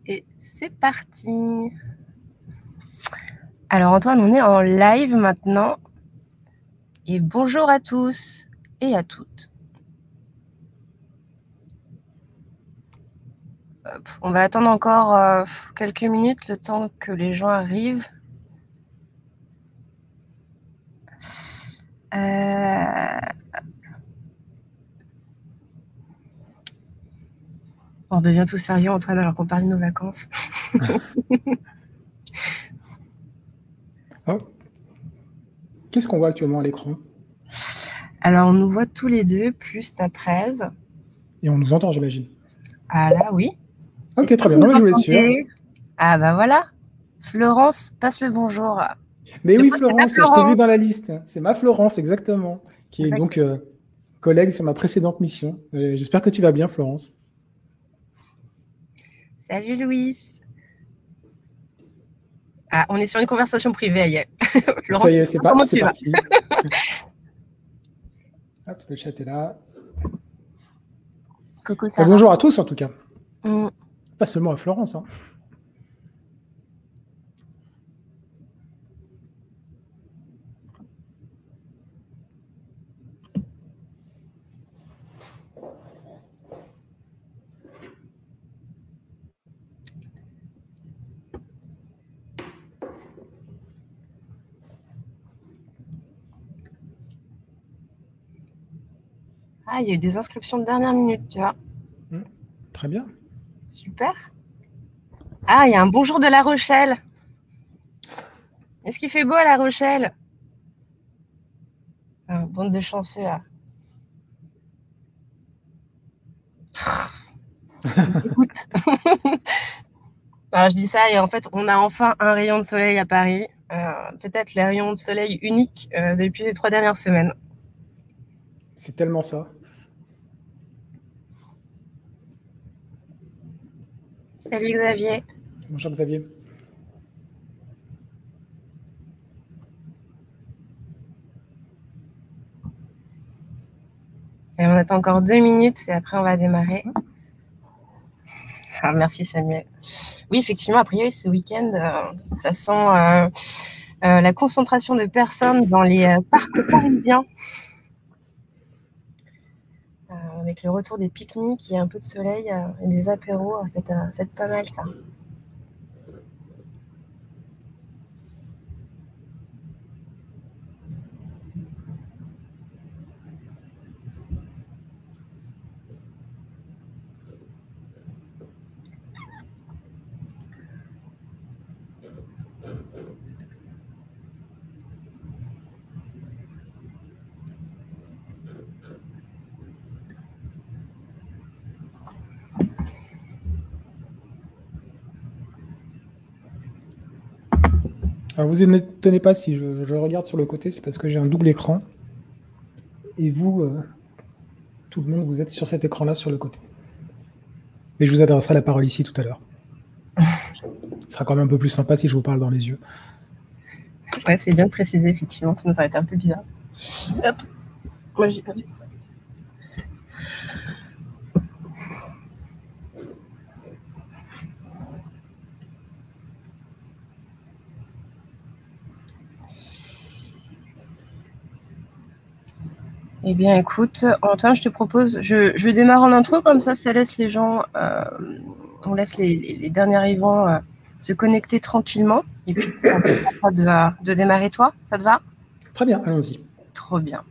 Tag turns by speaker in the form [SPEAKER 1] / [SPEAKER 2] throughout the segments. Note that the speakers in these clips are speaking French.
[SPEAKER 1] Et c'est parti. Alors Antoine, on est en live maintenant. Et bonjour à tous et à toutes. Hop, on va attendre encore quelques minutes, le temps que les gens arrivent. On devient tout sérieux, Antoine, alors qu'on parle de nos vacances.
[SPEAKER 2] Oh. Qu'est-ce qu'on voit actuellement à l'écran?
[SPEAKER 1] Alors, on nous voit tous les deux, plus ta presse.
[SPEAKER 2] Et on nous entend, j'imagine.
[SPEAKER 1] Ah là, oui.
[SPEAKER 2] Ok, très bien. Non, mais je voulais être sûr.
[SPEAKER 1] Ah bah voilà. Florence, passe le bonjour.
[SPEAKER 2] Mais oui, Florence, je t'ai vu dans la liste. C'est ma Florence, exactement, qui est donc collègue sur ma précédente mission. J'espère que tu vas bien, Florence.
[SPEAKER 1] Salut, Louis. Ah, on est sur une conversation privée.
[SPEAKER 2] Florence, ça y est, c'est parti. Hop, le chat est là.
[SPEAKER 1] Coucou, ça
[SPEAKER 2] bonjour à tous, en tout cas. Pas seulement à Florence. Hein.
[SPEAKER 1] Ah, il y a eu des inscriptions de dernière minute, tu vois.
[SPEAKER 2] Très bien.
[SPEAKER 1] Super. Ah, il y a un bonjour de La Rochelle. Est-ce qu'il fait beau à La Rochelle? Bande de chanceux, là. Écoute. Alors, je dis ça et en fait, on a enfin un rayon de soleil à Paris. Peut-être les rayons de soleil uniques depuis les 3 dernières semaines.
[SPEAKER 2] C'est tellement ça.
[SPEAKER 1] Salut Xavier.
[SPEAKER 2] Bonjour Xavier.
[SPEAKER 1] Et on attend encore 2 minutes et après on va démarrer. Ah, merci Samuel. Oui, effectivement, a priori, ce week-end, ça sent la concentration de personnes dans les parcs parisiens. Avec le retour des pique-niques et un peu de soleil et des apéros, c'est pas mal ça.
[SPEAKER 2] Alors, vous n'étonnez pas si je regarde sur le côté, c'est parce que j'ai un double écran. Et vous, tout le monde, vous êtes sur cet écran-là, sur le côté. Et je vous adresserai la parole ici tout à l'heure. Ce sera quand même un peu plus sympa si je vous parle dans les yeux.
[SPEAKER 1] Ouais, c'est bien de préciser, effectivement, sinon ça va être un peu bizarre. Hop. Moi, j'ai perdu. Eh bien, écoute, Antoine, je te propose, je démarre en intro, comme ça laisse les gens, on laisse les derniers arrivants se connecter tranquillement. Et puis, de démarrer toi, ça te va?
[SPEAKER 2] Très bien, allons-y.
[SPEAKER 1] Trop bien.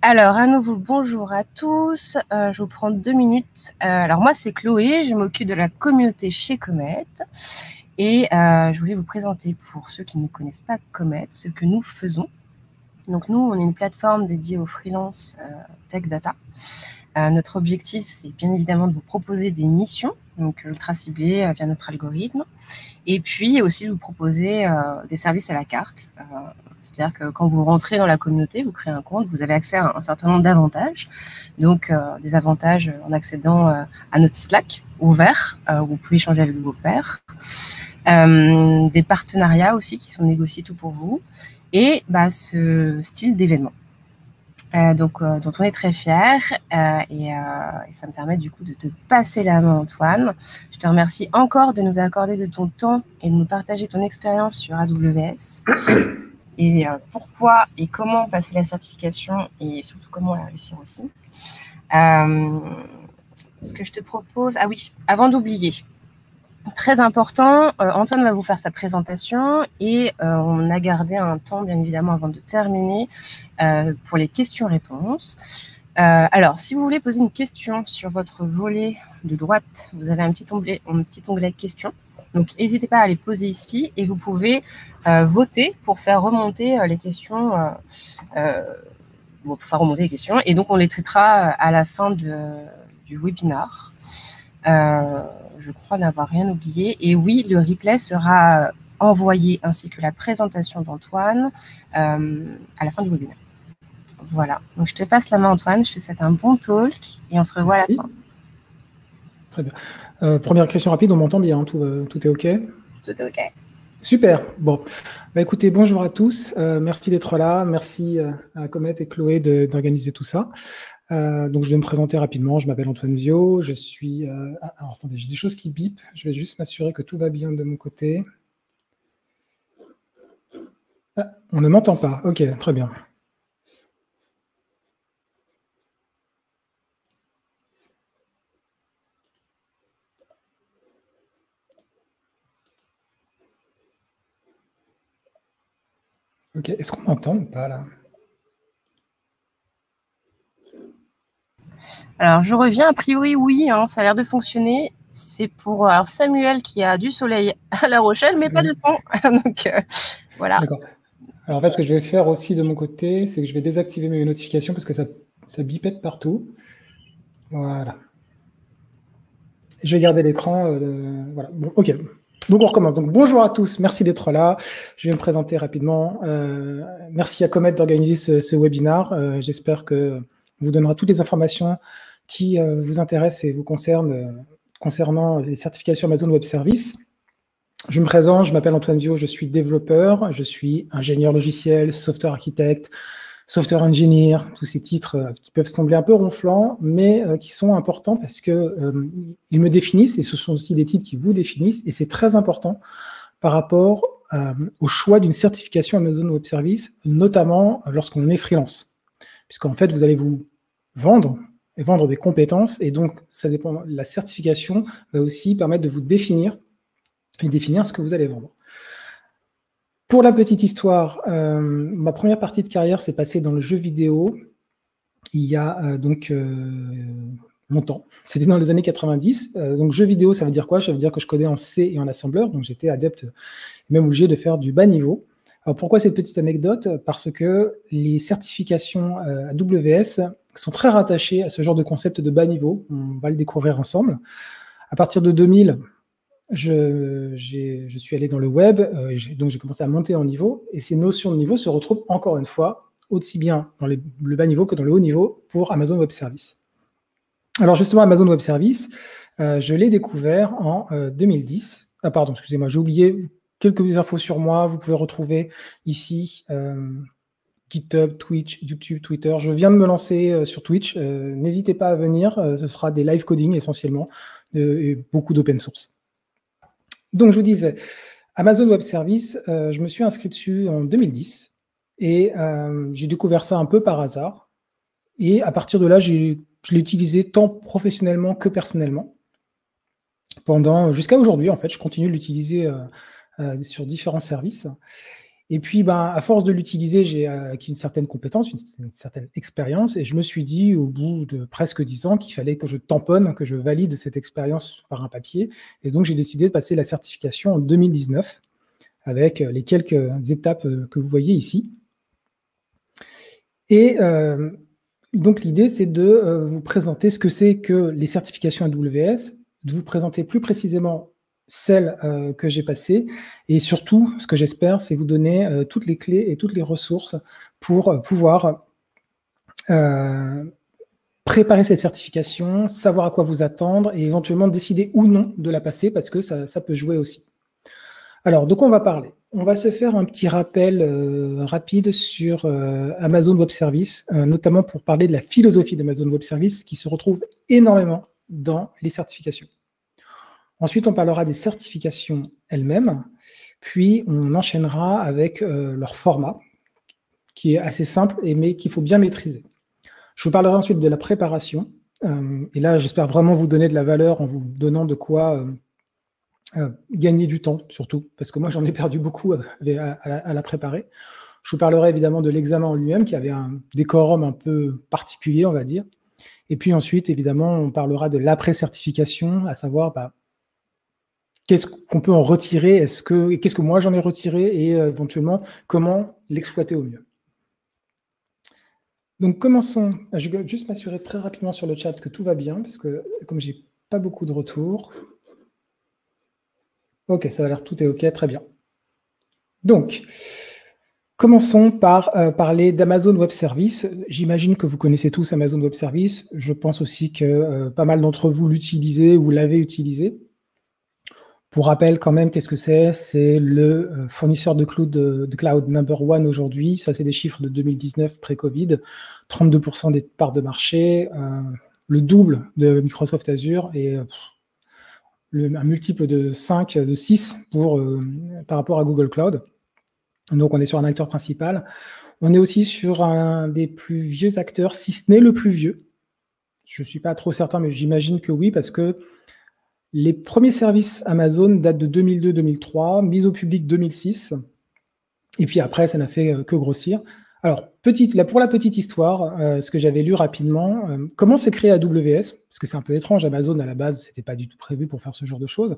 [SPEAKER 1] Alors, à nouveau, bonjour à tous. Je vous prends 2 minutes. Alors, moi, c'est Chloé, je m'occupe de la communauté chez Comet. Et je voulais vous présenter, pour ceux qui ne connaissent pas Comet, ce que nous faisons. Donc nous, on est une plateforme dédiée aux freelance tech data. Notre objectif, c'est bien évidemment de vous proposer des missions, donc ultra ciblées via notre algorithme, et puis aussi de vous proposer des services à la carte. C'est-à-dire que quand vous rentrez dans la communauté, vous créez un compte, vous avez accès à un certain nombre d'avantages. Donc des avantages en accédant à notre Slack ouvert, où vous pouvez échanger avec vos pairs. Des partenariats aussi qui sont négociés tout pour vous. Et ce style d'événement. dont on est très fiers. Et ça me permet du coup de te passer la main, Antoine. Je te remercie encore de nous accorder de ton temps et de nous partager ton expérience sur AWS. Et pourquoi et comment passer la certification et surtout comment la réussir aussi. Ce que je te propose... Ah oui, avant d'oublier, très important, Antoine va vous faire sa présentation et on a gardé un temps, bien évidemment, avant de terminer pour les questions-réponses. Alors, si vous voulez poser une question sur votre volet de droite, vous avez un petit onglet questions. Donc, n'hésitez pas à les poser ici et vous pouvez voter pour faire remonter les questions. Pour faire remonter les questions. Et donc, on les traitera à la fin du webinaire. Je crois n'avoir rien oublié. Et oui, le replay sera envoyé ainsi que la présentation d'Antoine à la fin du webinaire. Voilà. Donc, je te passe la main, Antoine. Je te souhaite un bon talk et on se revoit à la fin.
[SPEAKER 2] Très bien. Première question rapide, on m'entend bien, tout est OK?
[SPEAKER 1] Tout est OK.
[SPEAKER 2] Super. Bon, écoutez, bonjour à tous. Merci d'être là. Merci à Comet et Chloé d'organiser tout ça. Donc, je vais me présenter rapidement. Je m'appelle Antoine Viau. Je suis... alors, attendez, j'ai des choses qui bipent. Je vais juste m'assurer que tout va bien de mon côté. Ah, on ne m'entend pas. OK, très bien. OK, est-ce qu'on m'entend ou pas, là?
[SPEAKER 1] Alors, je reviens. A priori, oui, hein, ça a l'air de fonctionner. C'est pour Samuel qui a du soleil à La Rochelle, mais pas de temps. Donc, voilà.
[SPEAKER 2] D'accord. Alors, en fait, ce que je vais faire aussi de mon côté, c'est que je vais désactiver mes notifications parce que ça bipette partout. Voilà. Je vais garder l'écran. Voilà. Bon, OK. Donc, on recommence. Donc, bonjour à tous. Merci d'être là. Je vais me présenter rapidement. Merci à Comet d'organiser ce webinaire. J'espère que vous donnera toutes les informations qui vous intéressent et vous concernent concernant les certifications Amazon Web Services. Je me présente, je m'appelle Antoine Viau, je suis développeur, je suis ingénieur logiciel, software architecte, software engineer, tous ces titres qui peuvent sembler un peu ronflants, mais qui sont importants parce qu'ils me définissent, et ce sont aussi des titres qui vous définissent, et c'est très important par rapport au choix d'une certification Amazon Web Services, notamment lorsqu'on est freelance. Puisqu'en fait, vous allez vous vendre et vendre des compétences, et donc ça dépend. La certification va aussi permettre de vous définir et définir ce que vous allez vendre. Pour la petite histoire, ma première partie de carrière s'est passée dans le jeu vidéo il y a donc longtemps. C'était dans les années 90. Donc jeu vidéo, ça veut dire quoi? Ça veut dire que je codais en C et en assembleur, donc j'étais adepte et même obligé de faire du bas niveau. Alors pourquoi cette petite anecdote? Parce que les certifications AWS sont très rattachées à ce genre de concept de bas niveau. On va le découvrir ensemble. À partir de 2000, je suis allé dans le web, donc j'ai commencé à monter en niveau, et ces notions de niveau se retrouvent encore une fois aussi bien dans le bas niveau que dans le haut niveau pour Amazon Web Services. Alors justement, Amazon Web Services, je l'ai découvert en 2010. Ah pardon, excusez-moi, j'ai oublié quelques infos sur moi. Vous pouvez retrouver ici GitHub, Twitch, YouTube, Twitter. Je viens de me lancer sur Twitch. N'hésitez pas à venir. Ce sera des live coding essentiellement et beaucoup d'open source. Donc, je vous disais, Amazon Web Services, je me suis inscrit dessus en 2010 et j'ai découvert ça un peu par hasard. Et à partir de là, je l'ai utilisé tant professionnellement que personnellement. Jusqu'à aujourd'hui, en fait, je continue de l'utiliser sur différents services. Et puis, à force de l'utiliser, j'ai acquis une certaine compétence, une certaine expérience, et je me suis dit, au bout de presque 10 ans, qu'il fallait que je tamponne, que je valide cette expérience par un papier. Et donc, j'ai décidé de passer la certification en 2019, avec les quelques étapes que vous voyez ici. Et donc, l'idée, c'est de vous présenter ce que c'est que les certifications AWS, de vous présenter plus précisément celles que j'ai passées, et surtout, ce que j'espère, c'est vous donner toutes les clés et toutes les ressources pour pouvoir préparer cette certification, savoir à quoi vous attendre, et éventuellement décider ou non de la passer, parce que ça peut jouer aussi. Alors, de quoi on va parler? on va se faire un petit rappel rapide sur Amazon Web Services, notamment pour parler de la philosophie d'Amazon Web Services qui se retrouve énormément dans les certifications. Ensuite, on parlera des certifications elles-mêmes, puis on enchaînera avec leur format, qui est assez simple, mais qu'il faut bien maîtriser. Je vous parlerai ensuite de la préparation, et là, j'espère vraiment vous donner de la valeur en vous donnant de quoi gagner du temps, surtout, parce que moi, j'en ai perdu beaucoup à la préparer. Je vous parlerai évidemment de l'examen en lui-même, qui avait un décorum un peu particulier, on va dire. Et puis ensuite, évidemment, on parlera de l'après-certification, à savoir qu'est-ce qu'on peut en retirer, qu'est-ce que moi j'en ai retiré, et éventuellement, comment l'exploiter au mieux. Donc commençons. Je vais juste m'assurer très rapidement sur le chat que tout va bien, parce que comme j'ai pas beaucoup de retours. Ok, ça va l'air, tout est ok, très bien. Donc, commençons par parler d'Amazon Web Services. J'imagine que vous connaissez tous Amazon Web Services. Je pense aussi que pas mal d'entre vous l'utilisez ou l'avez utilisé. Pour rappel, quand même, qu'est-ce que c'est? C'est le fournisseur de cloud number one aujourd'hui. Ça, c'est des chiffres de 2019 pré-Covid. 32% des parts de marché, le double de Microsoft Azure et un multiple de 5, de 6 par rapport à Google Cloud. Donc, on est sur un acteur principal. On est aussi sur un des plus vieux acteurs, si ce n'est le plus vieux. Je ne suis pas trop certain, mais j'imagine que oui, parce que les premiers services Amazon datent de 2002-2003, mis au public 2006. Et puis après, ça n'a fait que grossir. Alors, pour la petite histoire, ce que j'avais lu rapidement, comment s'est créé AWS? Parce que c'est un peu étrange, Amazon, à la base, ce n'était pas du tout prévu pour faire ce genre de choses.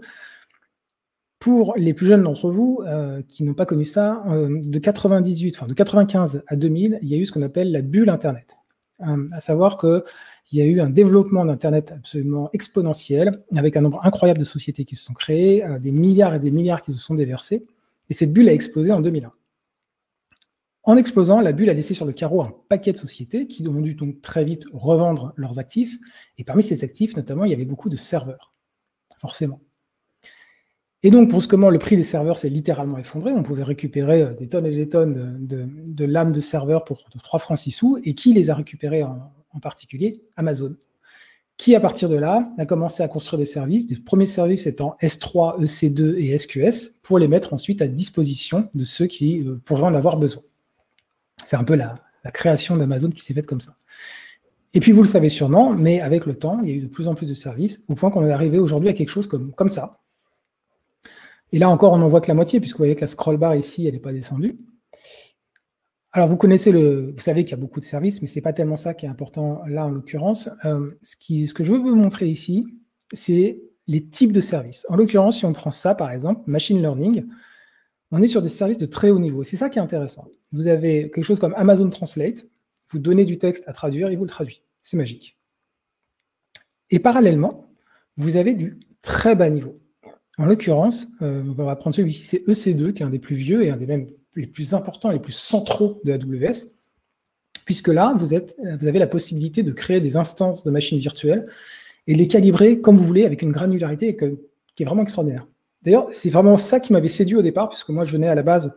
[SPEAKER 2] Pour les plus jeunes d'entre vous qui n'ont pas connu ça, de 95 à 2000, il y a eu ce qu'on appelle la bulle Internet. À savoir qu'il y a eu un développement d'Internet absolument exponentiel, avec un nombre incroyable de sociétés qui se sont créées, des milliards et des milliards qui se sont déversés, et cette bulle a explosé en 2001. En explosant, la bulle a laissé sur le carreau un paquet de sociétés qui ont dû donc très vite revendre leurs actifs. Et parmi ces actifs, notamment, il y avait beaucoup de serveurs, forcément. Et donc, brusquement, le prix des serveurs s'est littéralement effondré. On pouvait récupérer des tonnes et des tonnes de lames de serveurs pour 3 francs 6 sous. Et qui les a récupérés en particulier? Amazon. Qui, à partir de là, a commencé à construire des services, des premiers services étant S3, EC2 et SQS, pour les mettre ensuite à disposition de ceux qui pourraient en avoir besoin. C'est un peu la création d'Amazon qui s'est faite comme ça. Et puis, vous le savez sûrement, mais avec le temps, il y a eu de plus en plus de services, au point qu'on est arrivé aujourd'hui à quelque chose comme ça. Et là encore, on n'en voit que la moitié, puisque vous voyez que la scroll bar ici, elle n'est pas descendue. Alors, vous savez qu'il y a beaucoup de services, mais ce n'est pas tellement ça qui est important là, en l'occurrence. Ce que je veux vous montrer ici, c'est les types de services. En l'occurrence, si on prend ça, par exemple, machine learning, on est sur des services de très haut niveau. C'est ça qui est intéressant. Vous avez quelque chose comme Amazon Translate, vous donnez du texte à traduire, il vous le traduit. C'est magique. Et parallèlement, vous avez du très bas niveau. En l'occurrence, on va prendre celui-ci, c'est EC2, qui est un des plus vieux et un des même les plus importants, les plus centraux de AWS, puisque là, vous avez la possibilité de créer des instances de machines virtuelles et de les calibrer comme vous voulez, avec une granularité qui est vraiment extraordinaire. D'ailleurs, c'est vraiment ça qui m'avait séduit au départ, puisque moi, je venais à la base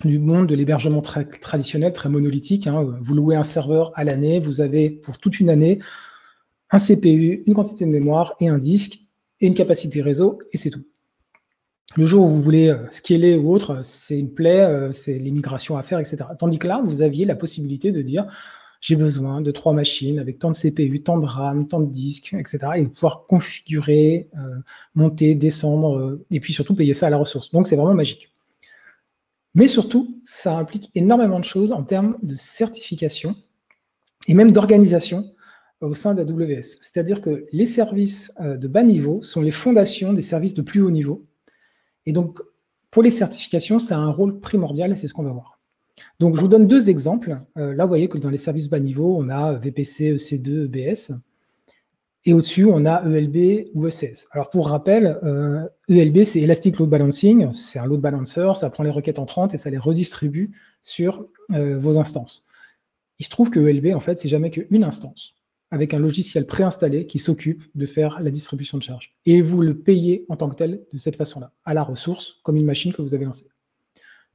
[SPEAKER 2] du monde de l'hébergement très traditionnel, très monolithique. Vous louez un serveur à l'année, vous avez pour toute une année un CPU, une quantité de mémoire et un disque, et une capacité réseau, et c'est tout. Le jour où vous voulez scaler ou autre, c'est une plaie, c'est les migrations à faire, etc. Tandis que là, vous aviez la possibilité de dire j'ai besoin de 3 machines avec tant de CPU, tant de RAM, tant de disques, etc. Et pouvoir configurer, monter, descendre, et puis surtout payer ça à la ressource. Donc c'est vraiment magique. Mais surtout, ça implique énormément de choses en termes de certification et même d'organisation au sein d'AWS. C'est-à-dire que les services de bas niveau sont les fondations des services de plus haut niveau. Et donc, pour les certifications, ça a un rôle primordial et c'est ce qu'on va voir. Donc, je vous donne 2 exemples. Là, vous voyez que dans les services bas niveau, on a VPC, EC2, EBS. Et au-dessus, on a ELB ou ECS. Alors, pour rappel, ELB, c'est Elastic Load Balancing. C'est un load balancer. Ça prend les requêtes entrantes et ça les redistribue sur vos instances. Il se trouve que ELB, en fait, c'est jamais qu'une instance, avec un logiciel préinstallé qui s'occupe de faire la distribution de charge. Et vous le payez en tant que tel de cette façon-là, à la ressource, comme une machine que vous avez lancée.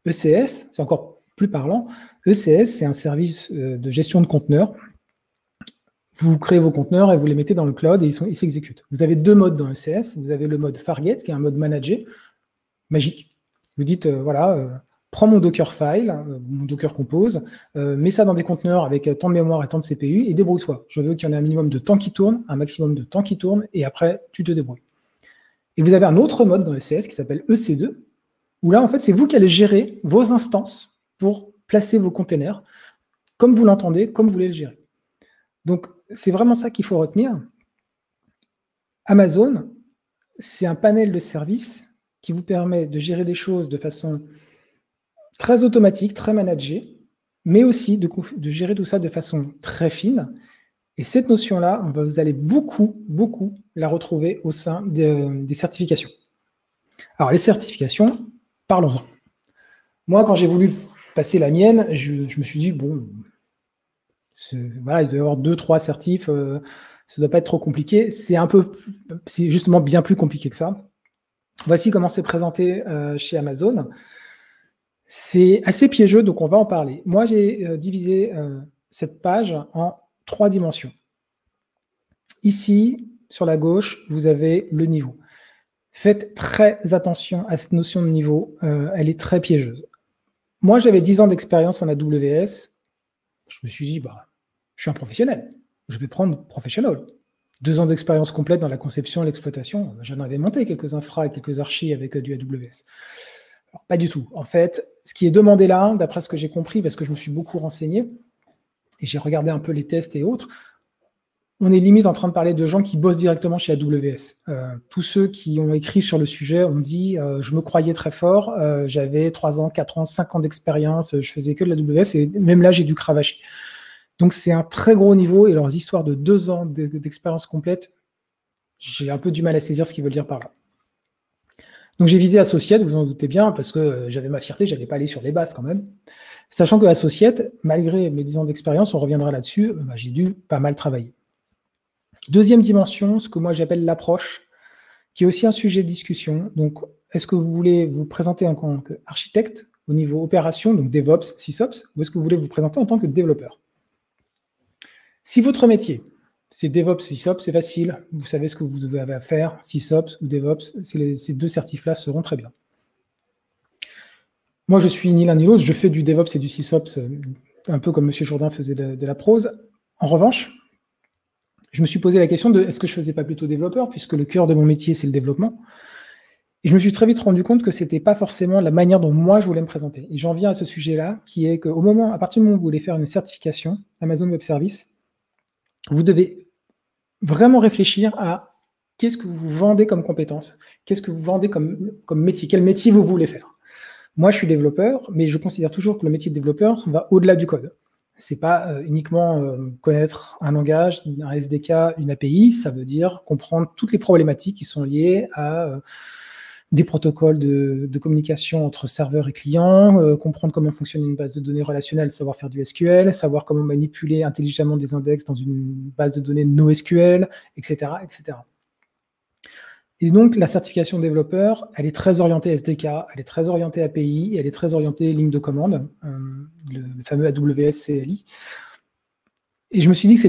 [SPEAKER 2] ECS, c'est encore plus parlant. ECS, c'est un service de gestion de conteneurs. Vous créez vos conteneurs et vous les mettez dans le cloud et ils s'exécutent. Vous avez deux modes dans ECS. Vous avez le mode Fargate, qui est un mode managé, magique. Vous dites, voilà, prends mon Dockerfile, mon Docker Compose, mets ça dans des conteneurs avec tant de mémoire et tant de CPU et débrouille-toi. Je veux qu'il y en ait un minimum de temps qui tourne, un maximum de temps qui tourne, et après, tu te débrouilles. Et vous avez un autre mode dans ECS qui s'appelle EC2, où là, en fait, c'est vous qui allez gérer vos instances pour placer vos containers, comme vous l'entendez, comme vous voulez le gérer. Donc, c'est vraiment ça qu'il faut retenir. Amazon, c'est un panel de services qui vous permet de gérer des choses de façon très automatique, très managée, mais aussi de gérer tout ça de façon très fine. Et cette notion-là, vous allez beaucoup la retrouver au sein des certifications. Alors, les certifications, parlons-en. Moi, quand j'ai voulu passer la mienne, je me suis dit, bon, voilà, il doit y avoir 2-3 certifs, ça ne doit pas être trop compliqué. C'est justement bien plus compliqué que ça. Voici comment c'est présenté chez Amazon. C'est assez piégeux, donc on va en parler. Moi, j'ai divisé cette page en 3 dimensions. Ici, sur la gauche, vous avez le niveau. Faites très attention à cette notion de niveau, elle est très piégeuse. Moi, j'avais 10 ans d'expérience en AWS. Je me suis dit, je suis un professionnel, je vais prendre professional. 2 ans d'expérience complète dans la conception et l'exploitation. J'en avais monté quelques infras et quelques archis avec du AWS. Alors, pas du tout. En fait, ce qui est demandé là, d'après ce que j'ai compris, parce que je me suis beaucoup renseigné, et j'ai regardé un peu les tests et autres, on est limite en train de parler de gens qui bossent directement chez AWS. Tous ceux qui ont écrit sur le sujet ont dit je me croyais très fort, j'avais 3 ans, 4 ans, 5 ans d'expérience, je faisais que de l'AWS, et même là, j'ai dû cravacher. Donc, c'est un très gros niveau, et leurs histoires de 2 ans d'expérience complète, j'ai un peu du mal à saisir ce qu'ils veulent dire par là. Donc, j'ai visé Associate, vous en doutez bien, parce que j'avais ma fierté, je n'avais pas allé sur les bases quand même. Sachant que Associate, malgré mes 10 ans d'expérience, on reviendra là-dessus, j'ai dû pas mal travailler. Deuxième dimension, ce que moi j'appelle l'approche, qui est aussi un sujet de discussion. Donc, est-ce que vous voulez vous présenter en tant qu'architecte au niveau opération, donc DevOps, SysOps, ou est-ce que vous voulez vous présenter en tant que développeur? Si votre métier, c'est DevOps, SysOps, c'est facile. Vous savez ce que vous avez à faire, SysOps ou DevOps, ces 2 certifs-là seront très bien. Moi, je suis ni l'un ni l'autre. Je fais du DevOps et du SysOps, un peu comme M. Jourdain faisait de la prose. En revanche, je me suis posé la question de est-ce que je ne faisais pas plutôt développeur, puisque le cœur de mon métier, c'est le développement. Et je me suis très vite rendu compte que ce n'était pas forcément la manière dont moi, je voulais me présenter. Et j'en viens à ce sujet-là, qui est à partir du moment où vous voulez faire une certification Amazon Web Service, vous devez vraiment réfléchir à qu'est-ce que vous vendez comme compétence, qu'est-ce que vous vendez comme métier, quel métier vous voulez faire. Moi, je suis développeur, mais je considère toujours que le métier de développeur va au-delà du code. Ce n'est pas uniquement connaître un langage, un SDK, une API, ça veut dire comprendre toutes les problématiques qui sont liées à des protocoles de communication entre serveurs et clients, comprendre comment fonctionne une base de données relationnelle, savoir faire du SQL, savoir comment manipuler intelligemment des index dans une base de données NoSQL, etc., etc. Et donc, la certification développeur, elle est très orientée SDK, elle est très orientée API, elle est très orientée ligne de commande, le fameux AWS CLI. Et je me suis dit que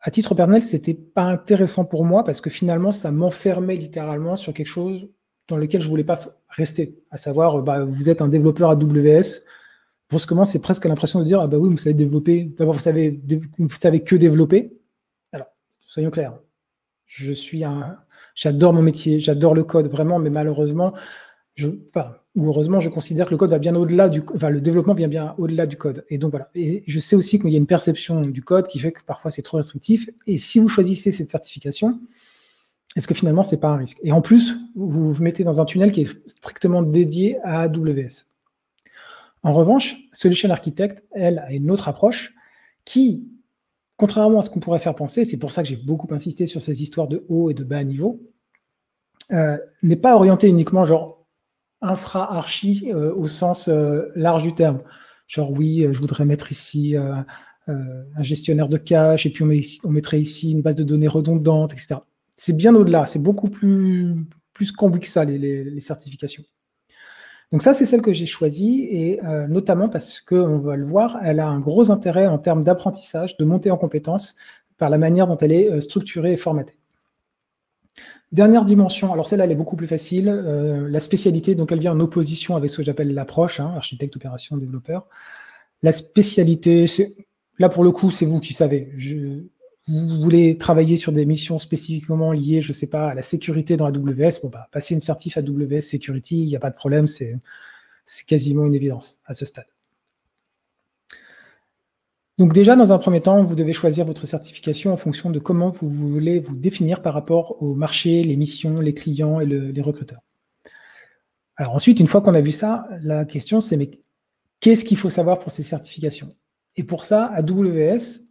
[SPEAKER 2] à titre personnel, ce n'était pas intéressant pour moi parce que finalement, ça m'enfermait littéralement sur quelque chose dans lequel je ne voulais pas rester, à savoir, vous êtes un développeur AWS. Brusquement, c'est presque l'impression de dire, ah oui, vous savez développer, d'abord, vous savez que développer. Alors, soyons clairs, j'adore mon métier, j'adore le code, vraiment, mais malheureusement, ou heureusement, je considère que le code va bien au-delà le développement vient bien au-delà du code. Et donc voilà. Et je sais aussi qu'il y a une perception du code qui fait que parfois c'est trop restrictif. Et si vous choisissez cette certification, est-ce que finalement, ce n'est pas un risque? Et en plus, vous vous mettez dans un tunnel qui est strictement dédié à AWS. En revanche, Solution Architect, elle, a une autre approche qui, contrairement à ce qu'on pourrait faire penser, c'est pour ça que j'ai beaucoup insisté sur ces histoires de haut et de bas niveau, n'est pas orientée uniquement genre infra-archi au sens large du terme. Genre oui, je voudrais mettre ici un gestionnaire de cache et puis on mettrait ici une base de données redondante, etc. C'est bien au-delà, c'est beaucoup plus cambu que ça, les certifications. Donc ça, c'est celle que j'ai choisie, et notamment parce qu'on va le voir, elle a un gros intérêt en termes d'apprentissage, de montée en compétences, par la manière dont elle est structurée et formatée. Dernière dimension, alors celle-là, elle est beaucoup plus facile, la spécialité, donc elle vient en opposition avec ce que j'appelle l'approche, architecte, opération, développeur. La spécialité, là pour le coup, c'est vous qui savez. Vous voulez travailler sur des missions spécifiquement liées, je ne sais pas, à la sécurité dans AWS, bon, bah, passer une certif AWS Security, il n'y a pas de problème, c'est quasiment une évidence à ce stade. Donc déjà, dans un premier temps, vous devez choisir votre certification en fonction de comment vous voulez vous définir par rapport au marché, les missions, les clients et les recruteurs. Alors ensuite, une fois qu'on a vu ça, la question c'est, mais qu'est-ce qu'il faut savoir pour ces certifications? Et pour ça, AWS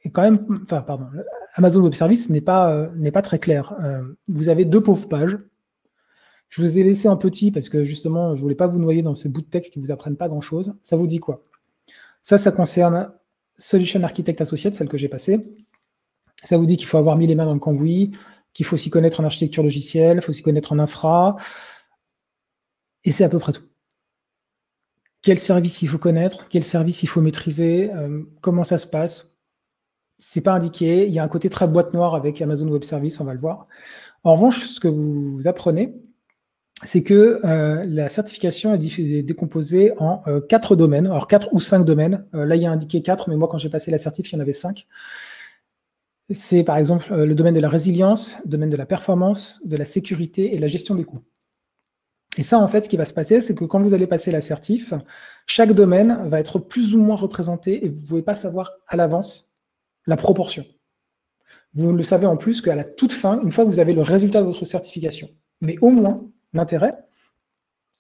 [SPEAKER 2] est quand même, enfin, pardon, Amazon Web Services n'est pas très clair. Vous avez 2 pauvres pages. Je vous ai laissé un petit parce que justement, je ne voulais pas vous noyer dans ces bouts de texte qui ne vous apprennent pas grand-chose. Ça vous dit quoi? Ça concerne Solution Architect Associate, celle que j'ai passée. Ça vous dit qu'il faut avoir mis les mains dans le cambouis, qu'il faut s'y connaître en architecture logicielle, il faut s'y connaître en infra, et c'est à peu près tout. Quel service il faut connaître, quel service il faut maîtriser, comment ça se passe, c'est pas indiqué. Il y a un côté très boîte noire avec Amazon Web Services, on va le voir. En revanche, ce que vous apprenez, c'est que la certification est décomposée en 4 domaines, alors 4 ou 5 domaines. Là, il y a indiqué 4, mais moi, quand j'ai passé la certif, il y en avait 5. C'est par exemple le domaine de la résilience, le domaine de la performance, de la sécurité et de la gestion des coûts. Et ça, en fait, ce qui va se passer, c'est que quand vous allez passer la certif, chaque domaine va être plus ou moins représenté et vous ne pouvez pas savoir à l'avance la proportion. Vous le savez en plus qu'à la toute fin, une fois que vous avez le résultat de votre certification. Mais au moins, l'intérêt,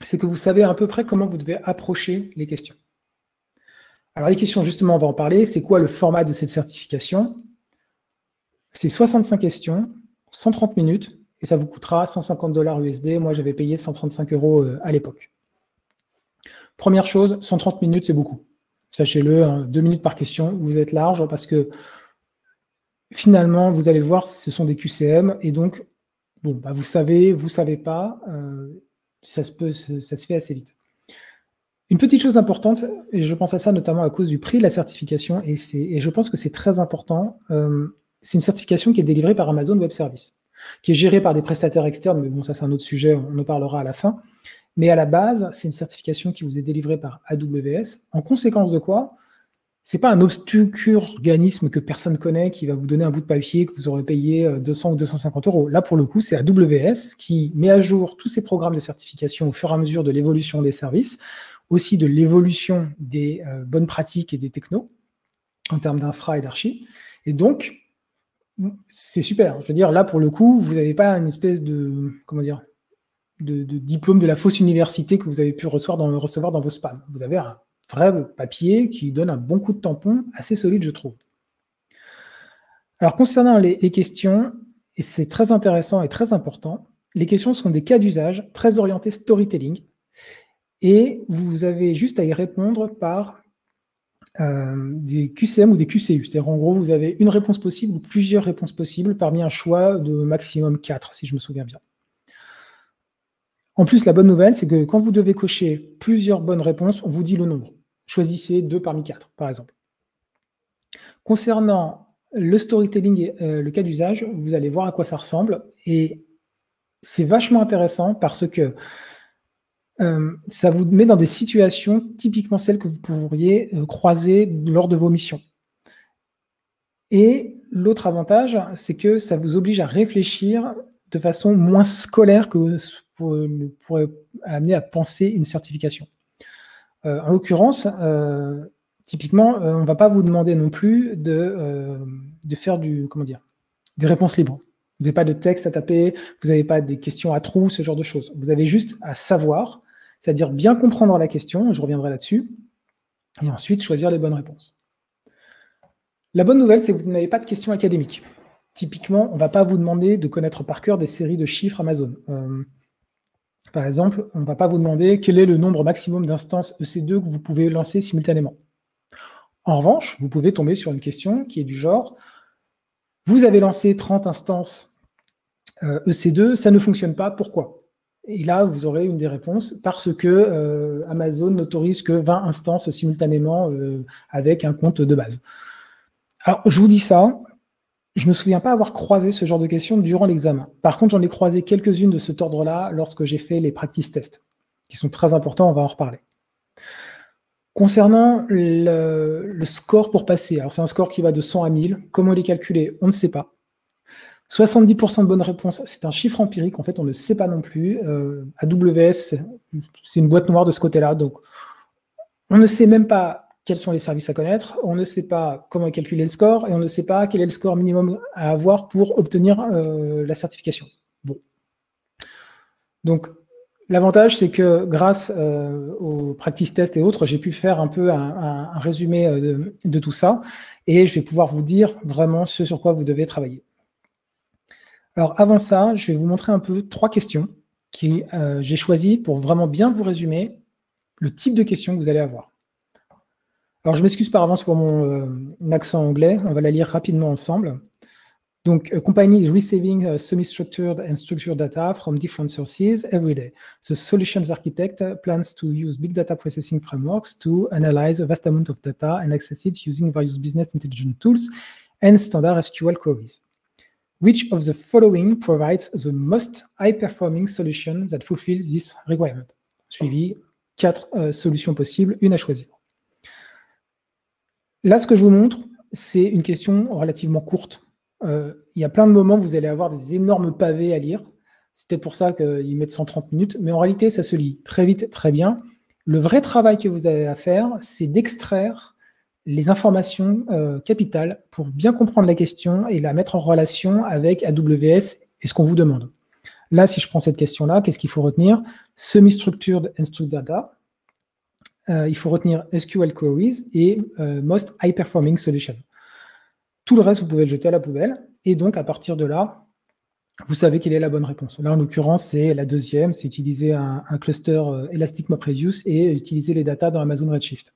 [SPEAKER 2] c'est que vous savez à peu près comment vous devez approcher les questions. Alors les questions, justement, on va en parler. C'est quoi le format de cette certification? C'est 65 questions, 130 minutes, et ça vous coûtera 150 $ USD. Moi, j'avais payé 135 € à l'époque. Première chose, 130 minutes, c'est beaucoup. Sachez-le, 2 minutes par question, vous êtes large parce que finalement, vous allez voir, ce sont des QCM, et donc, bon, bah, vous savez pas, ça se fait assez vite. Une petite chose importante, et je pense à ça notamment à cause du prix de la certification, et je pense que c'est très important, c'est une certification qui est délivrée par Amazon Web Services, qui est gérée par des prestataires externes, mais bon, ça c'est un autre sujet, on en parlera à la fin. Mais à la base, c'est une certification qui vous est délivrée par AWS. En conséquence de quoi, ce n'est pas un obscur organisme que personne connaît qui va vous donner un bout de papier que vous aurez payé 200 ou 250 €. Là, pour le coup, c'est AWS qui met à jour tous ces programmes de certification au fur et à mesure de l'évolution des services, aussi de l'évolution des bonnes pratiques et des technos en termes d'infra et d'archi. Et donc, c'est super. Je veux dire, là, pour le coup, vous n'avez pas une espèce de, comment dire, de diplôme de la fausse université que vous avez pu recevoir dans vos spams. Vous avez un vrai papier qui donne un bon coup de tampon assez solide, je trouve. Alors, concernant les questions, et c'est très intéressant et très important, les questions sont des cas d'usage très orientés storytelling, et vous avez juste à y répondre par des QCM ou des QCU. C'est-à-dire, en gros, vous avez une réponse possible ou plusieurs réponses possibles parmi un choix de maximum 4, si je me souviens bien. En plus, la bonne nouvelle, c'est que quand vous devez cocher plusieurs bonnes réponses, on vous dit le nombre. Choisissez 2 parmi 4, par exemple. Concernant le storytelling et le cas d'usage, vous allez voir à quoi ça ressemble. Et c'est vachement intéressant parce que ça vous met dans des situations typiquement celles que vous pourriez croiser lors de vos missions. Et l'autre avantage, c'est que ça vous oblige à réfléchir de façon moins scolaire que pourrait amener à penser une certification. En l'occurrence, typiquement, on ne va pas vous demander non plus de faire des réponses libres. Vous n'avez pas de texte à taper, vous n'avez pas des questions à trous, ce genre de choses. Vous avez juste à savoir, c'est-à-dire bien comprendre la question, je reviendrai là-dessus, et ensuite choisir les bonnes réponses. La bonne nouvelle, c'est que vous n'avez pas de questions académiques. Typiquement, on ne va pas vous demander de connaître par cœur des séries de chiffres Amazon. Par exemple, on ne va pas vous demander quel est le nombre maximum d'instances EC2 que vous pouvez lancer simultanément. En revanche, vous pouvez tomber sur une question qui est du genre, vous avez lancé 30 instances EC2, ça ne fonctionne pas, pourquoi? Et là, vous aurez une des réponses parce que Amazon n'autorise que 20 instances simultanément avec un compte de base. Alors, je vous dis ça, je ne me souviens pas avoir croisé ce genre de questions durant l'examen. Par contre, j'en ai croisé quelques-unes de cet ordre-là lorsque j'ai fait les practice tests, qui sont très importants, on va en reparler. Concernant le score pour passer, alors c'est un score qui va de 100 à 1000. Comment il est calculé? On ne sait pas. 70% de bonnes réponses, c'est un chiffre empirique, en fait, on ne sait pas non plus. AWS, c'est une boîte noire de ce côté-là, donc on ne sait même pas quels sont les services à connaître, on ne sait pas comment calculer le score, et on ne sait pas quel est le score minimum à avoir pour obtenir la certification. Bon. Donc, l'avantage, c'est que grâce aux practice tests et autres, j'ai pu faire un peu un résumé de tout ça, et je vais pouvoir vous dire vraiment ce sur quoi vous devez travailler. Alors, avant ça, je vais vous montrer un peu 3 questions que j'ai choisies pour vraiment bien vous résumer le type de questions que vous allez avoir. Alors, je m'excuse par avance pour mon accent anglais. On va la lire rapidement ensemble. Donc, a company is receiving semi-structured and structured data from different sources every day. The solutions architect plans to use big data processing frameworks to analyze a vast amount of data and access it using various business intelligence tools and standard SQL queries. Which of the following provides the most high-performing solution that fulfills this requirement? Suivi 4 solutions possibles, une à choisir. Là, ce que je vous montre, c'est une question relativement courte. Il y a plein de moments où vous allez avoir des énormes pavés à lire. C'est peut-être pour ça qu'ils mettent 130 minutes, mais en réalité, ça se lit très vite, très bien. Le vrai travail que vous avez à faire, c'est d'extraire les informations capitales pour bien comprendre la question et la mettre en relation avec AWS et ce qu'on vous demande. Là, si je prends cette question-là, qu'est-ce qu'il faut retenir? Semi-structured and structured data. Il faut retenir SQL queries et most high-performing solution. Tout le reste, vous pouvez le jeter à la poubelle. Et donc, à partir de là, vous savez quelle est la bonne réponse. Là, en l'occurrence, c'est la deuxième, c'est utiliser un cluster Elastic MapReduce et utiliser les datas dans Amazon Redshift.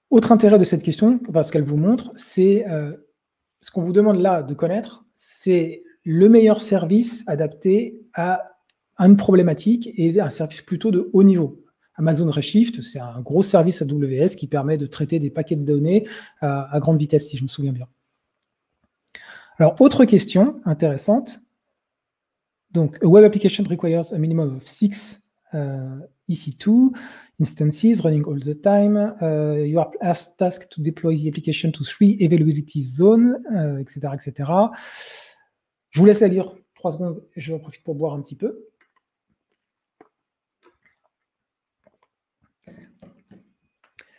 [SPEAKER 2] Autre intérêt de cette question, enfin, ce qu'elle vous montre, c'est ce qu'on vous demande là de connaître, c'est le meilleur service adapté à une problématique et un service plutôt de haut niveau. Amazon Redshift, c'est un gros service AWS qui permet de traiter des paquets de données à grande vitesse, si je me souviens bien. Alors, autre question intéressante. Donc, a web application requires a minimum of 6 EC2 instances running all the time. You are tasked to deploy the application to 3 availability zones, etc., etc. Je vous laisse la lire 3 secondes et je profite pour boire un petit peu.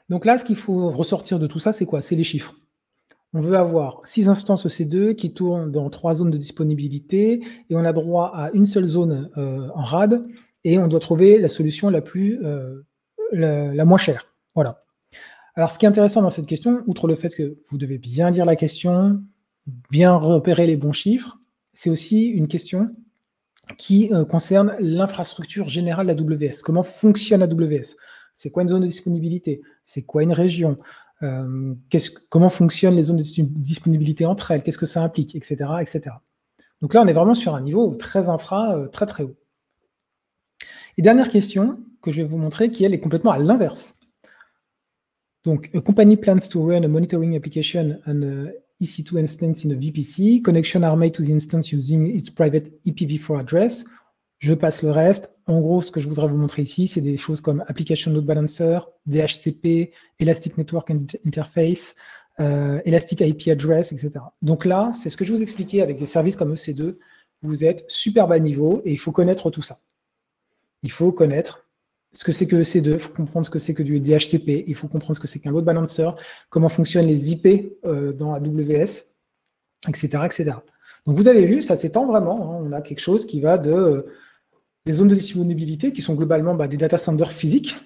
[SPEAKER 2] Donc là, ce qu'il faut ressortir de tout ça, c'est quoi? C'est les chiffres. On veut avoir 6 instances EC2 qui tournent dans 3 zones de disponibilité et on a droit à une seule zone en RAD et on doit trouver la solution la moins chère. Voilà. Alors, ce qui est intéressant dans cette question, outre le fait que vous devez bien lire la question, bien repérer les bons chiffres, c'est aussi une question qui concerne l'infrastructure générale d'AWS. Comment fonctionne AWS? C'est quoi une zone de disponibilité? C'est quoi une région? Comment fonctionnent les zones de disponibilité entre elles? Qu'est-ce que ça implique? Etc., etc. Donc là, on est vraiment sur un niveau très infra, très très haut. Et dernière question que je vais vous montrer, qui elle est complètement à l'inverse. Donc, a company plans to run a monitoring application on a EC2 instance in a VPC. Connection are made to the instance using its private IPv4 address. Je passe le reste. En gros, ce que je voudrais vous montrer ici, c'est des choses comme Application Load Balancer, DHCP, Elastic Network Interface, Elastic IP Address, etc. Donc là, c'est ce que je vous expliquais avec des services comme EC2. Vous êtes super bas niveau et il faut connaître tout ça. Il faut connaître ce que c'est que EC2, il faut comprendre ce que c'est que du DHCP, il faut comprendre ce que c'est qu'un load balancer, comment fonctionnent les IP dans AWS, etc., etc. Donc vous avez vu, ça s'étend vraiment. Hein. On a quelque chose qui va de les zones de disponibilité qui sont globalement des data centers physiques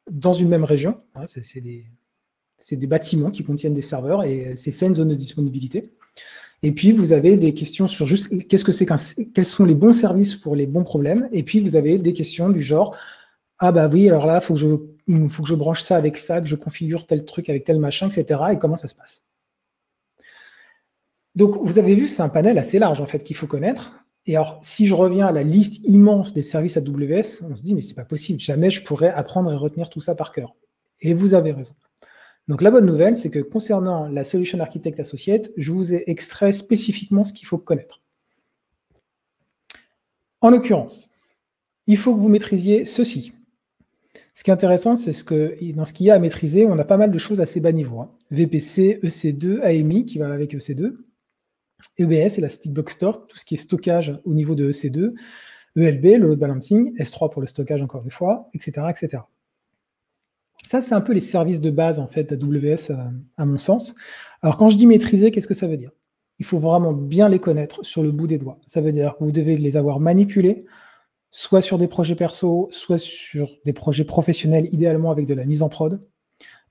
[SPEAKER 2] dans une même région. Hein, c'est des bâtiments qui contiennent des serveurs et c'est ça une zone de disponibilité. Et puis, vous avez des questions sur juste quels sont les bons services pour les bons problèmes. Et puis, vous avez des questions du genre, ah bah oui, alors là, il faut que je branche ça avec ça, que je configure tel truc avec tel machin, etc. Et comment ça se passe. Donc, vous avez vu, c'est un panel assez large, en fait, qu'il faut connaître. Et alors, si je reviens à la liste immense des services AWS, on se dit, mais c'est pas possible, jamais je pourrais apprendre et retenir tout ça par cœur. Et vous avez raison. Donc la bonne nouvelle, c'est que concernant la Solution Architect Associate, je vous ai extrait spécifiquement ce qu'il faut connaître. En l'occurrence, il faut que vous maîtrisiez ceci. Ce qui est intéressant, c'est que dans ce qu'il y a à maîtriser, on a pas mal de choses à assez bas niveau. VPC, EC2, AMI qui va avec EC2, EBS, Elastic Block Store, tout ce qui est stockage au niveau de EC2, ELB, le load balancing, S3 pour le stockage encore une fois, etc. etc. Ça, c'est un peu les services de base en fait d'AWS à mon sens. Alors quand je dis maîtriser, qu'est-ce que ça veut dire? Il faut vraiment bien les connaître sur le bout des doigts. Ça veut dire que vous devez les avoir manipulés, soit sur des projets perso, soit sur des projets professionnels, idéalement avec de la mise en prod.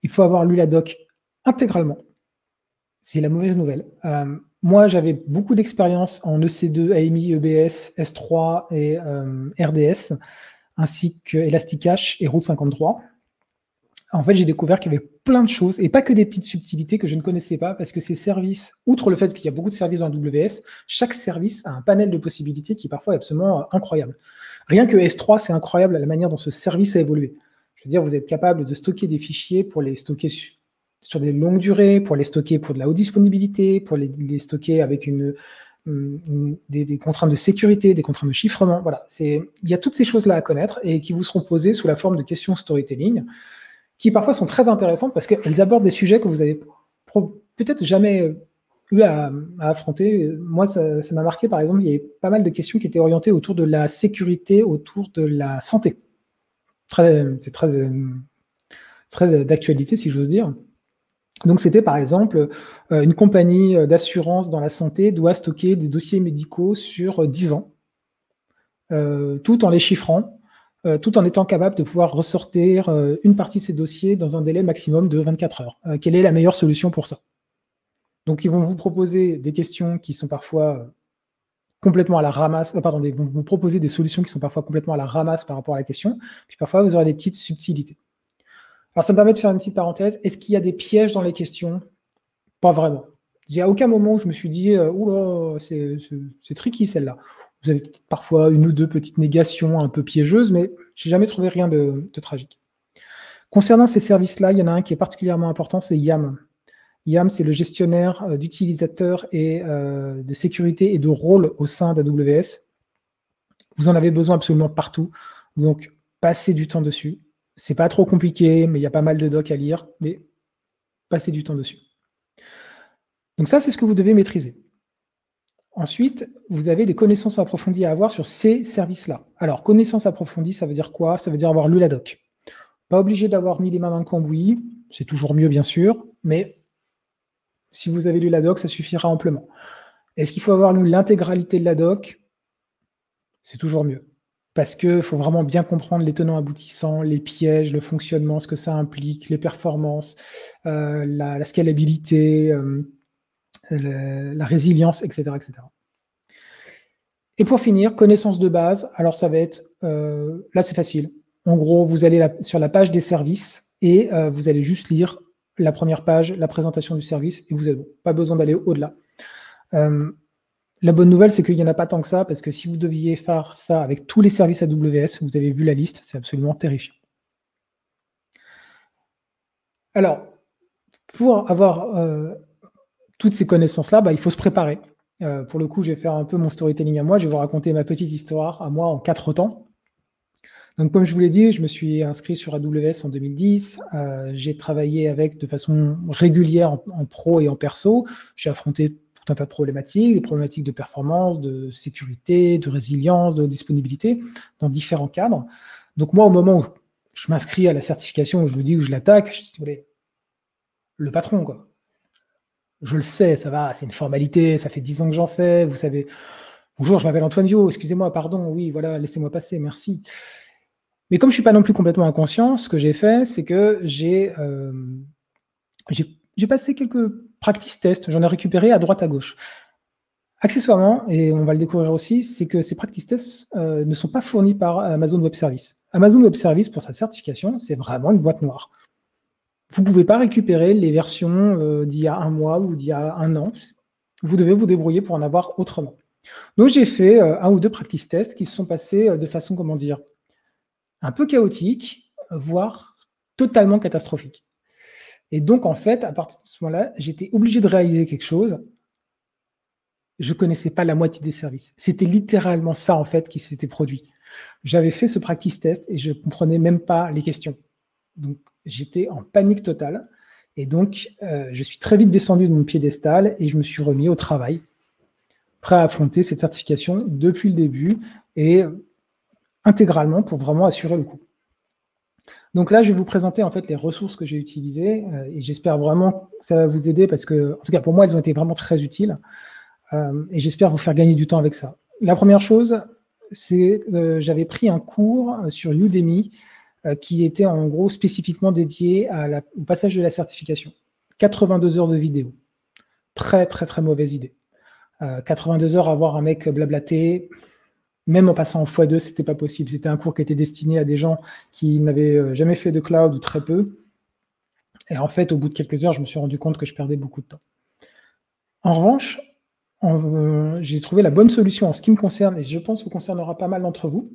[SPEAKER 2] Il faut avoir lu la doc intégralement. C'est la mauvaise nouvelle. Moi, j'avais beaucoup d'expérience en EC2, AMI, EBS, S3 et RDS, ainsi que Elasticache et Route 53. En fait, j'ai découvert qu'il y avait plein de choses, et pas que des petites subtilités que je ne connaissais pas, parce que ces services, outre le fait qu'il y a beaucoup de services dans AWS, chaque service a un panel de possibilités qui parfois est absolument incroyable. Rien que S3, c'est incroyable la manière dont ce service a évolué. Je veux dire, vous êtes capable de stocker des fichiers pour les stocker sur des longues durées, pour les stocker pour de la haute disponibilité, pour les stocker avec des contraintes de sécurité, des contraintes de chiffrement. Voilà, il y a toutes ces choses-là à connaître et qui vous seront posées sous la forme de questions storytelling, qui parfois sont très intéressantes parce qu'elles abordent des sujets que vous avez peut-être jamais eu à affronter. Moi, ça m'a marqué, par exemple, il y avait pas mal de questions qui étaient orientées autour de la sécurité, autour de la santé. C'est très d'actualité, si j'ose dire. Donc, c'était par exemple, une compagnie d'assurance dans la santé doit stocker des dossiers médicaux sur 10 ans, tout en les chiffrant, tout en étant capable de pouvoir ressortir une partie de ces dossiers dans un délai maximum de 24 heures. Quelle est la meilleure solution pour ça? Donc, ils vont vous proposer des questions qui sont parfois complètement à la ramasse, ils vont vous proposer des solutions qui sont parfois complètement à la ramasse par rapport à la question, puis parfois, vous aurez des petites subtilités. Alors, ça me permet de faire une petite parenthèse. Est-ce qu'il y a des pièges dans les questions? Pas vraiment. Il n'y a aucun moment où je me suis dit, oula, c'est tricky celle-là. Vous avez parfois une ou deux petites négations un peu piégeuses, mais je n'ai jamais trouvé rien de tragique. Concernant ces services-là, il y en a un qui est particulièrement important, c'est YAM. YAM, c'est le gestionnaire d'utilisateurs et de sécurité et de rôle au sein d'AWS. Vous en avez besoin absolument partout, donc passez du temps dessus. C'est pas trop compliqué, mais il y a pas mal de docs à lire, mais passez du temps dessus. Donc ça, c'est ce que vous devez maîtriser. Ensuite, vous avez des connaissances approfondies à avoir sur ces services-là. Alors, connaissances approfondies, ça veut dire quoi? Ça veut dire avoir lu la doc. Pas obligé d'avoir mis les mains dans le cambouis, c'est toujours mieux, bien sûr, mais si vous avez lu la doc, ça suffira amplement. Est-ce qu'il faut avoir lu l'intégralité de la doc? C'est toujours mieux. Parce qu'il faut vraiment bien comprendre les tenants aboutissants, les pièges, le fonctionnement, ce que ça implique, les performances, la scalabilité, la résilience, etc., etc. Et pour finir, connaissance de base. Alors, ça va être... là, c'est facile. En gros, vous allez sur la page des services et vous allez juste lire la première page, la présentation du service, et vous êtes bon. Pas besoin d'aller au-delà. La bonne nouvelle, c'est qu'il n'y en a pas tant que ça, parce que si vous deviez faire ça avec tous les services AWS, vous avez vu la liste, c'est absolument terrifiant. Alors, pour avoir toutes ces connaissances-là, il faut se préparer. Pour le coup, je vais faire un peu mon storytelling à moi, je vais vous raconter ma petite histoire à moi en 4 temps. Donc, comme je vous l'ai dit, je me suis inscrit sur AWS en 2010. J'ai travaillé avec de façon régulière en pro et en perso. J'ai affronté tout un tas de problématiques, des problématiques de performance, de sécurité, de résilience, de disponibilité, dans différents cadres. Donc, moi, au moment où je m'inscris à la certification, où je vous dis que je l'attaque, je dis, le patron, quoi. Je le sais, ça va, c'est une formalité, ça fait 10 ans que j'en fais, vous savez. Bonjour, je m'appelle Antoine Viau, excusez-moi, pardon, oui, voilà, laissez-moi passer, merci. Mais comme je ne suis pas non plus complètement inconscient, ce que j'ai fait, c'est que j'ai passé quelques practice tests, j'en ai récupéré à droite à gauche. Accessoirement, et on va le découvrir aussi, c'est que ces practice tests ne sont pas fournis par Amazon Web Services. Amazon Web Services, pour sa certification, c'est vraiment une boîte noire. Vous ne pouvez pas récupérer les versions d'il y a un mois ou d'il y a un an. Vous devez vous débrouiller pour en avoir autrement. Donc, j'ai fait un ou deux practice tests qui se sont passés de façon, comment dire, un peu chaotique, voire totalement catastrophique. Et donc, en fait, à partir de ce moment-là, j'étais obligé de réaliser quelque chose. Je ne connaissais pas la moitié des services. C'était littéralement ça, en fait, qui s'était produit. J'avais fait ce practice test et je ne comprenais même pas les questions. Donc, j'étais en panique totale. Et donc, je suis très vite descendu de mon piédestal et je me suis remis au travail, prêt à affronter cette certification depuis le début et intégralement pour vraiment assurer le coup. Donc là, je vais vous présenter en fait les ressources que j'ai utilisées et j'espère vraiment que ça va vous aider parce que, en tout cas pour moi, elles ont été vraiment très utiles et j'espère vous faire gagner du temps avec ça. La première chose, c'est que j'avais pris un cours sur Udemy qui était en gros spécifiquement dédié au passage de la certification. 82 heures de vidéo. Très, très, très mauvaise idée. 82 heures à voir un mec blablater, même en passant en x2, ce n'était pas possible. C'était un cours qui était destiné à des gens qui n'avaient jamais fait de cloud ou très peu. Et en fait, au bout de quelques heures, je me suis rendu compte que je perdais beaucoup de temps. En revanche, j'ai trouvé la bonne solution en ce qui me concerne, et je pense que ça concernera pas mal d'entre vous,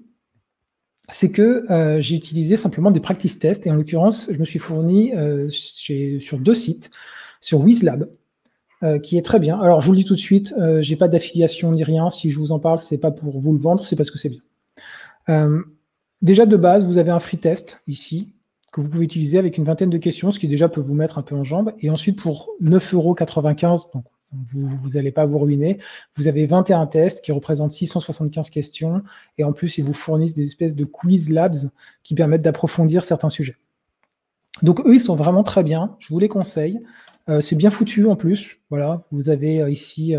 [SPEAKER 2] c'est que j'ai utilisé simplement des practice tests, et en l'occurrence, je me suis fourni sur 2 sites, sur WizLab, qui est très bien. Alors, je vous le dis tout de suite, je n'ai pas d'affiliation ni rien. Si je vous en parle, ce n'est pas pour vous le vendre, c'est parce que c'est bien. Déjà, de base, vous avez un free test ici, que vous pouvez utiliser avec une vingtaine de questions, ce qui déjà peut vous mettre un peu en jambe. Et ensuite, pour 9,95 €, donc vous n'allez pas vous ruiner, vous avez 21 tests qui représentent 675 questions. Et en plus, ils vous fournissent des espèces de quiz labs qui permettent d'approfondir certains sujets. Donc, eux, ils sont vraiment très bien. Je vous les conseille. C'est bien foutu en plus. Voilà, vous avez ici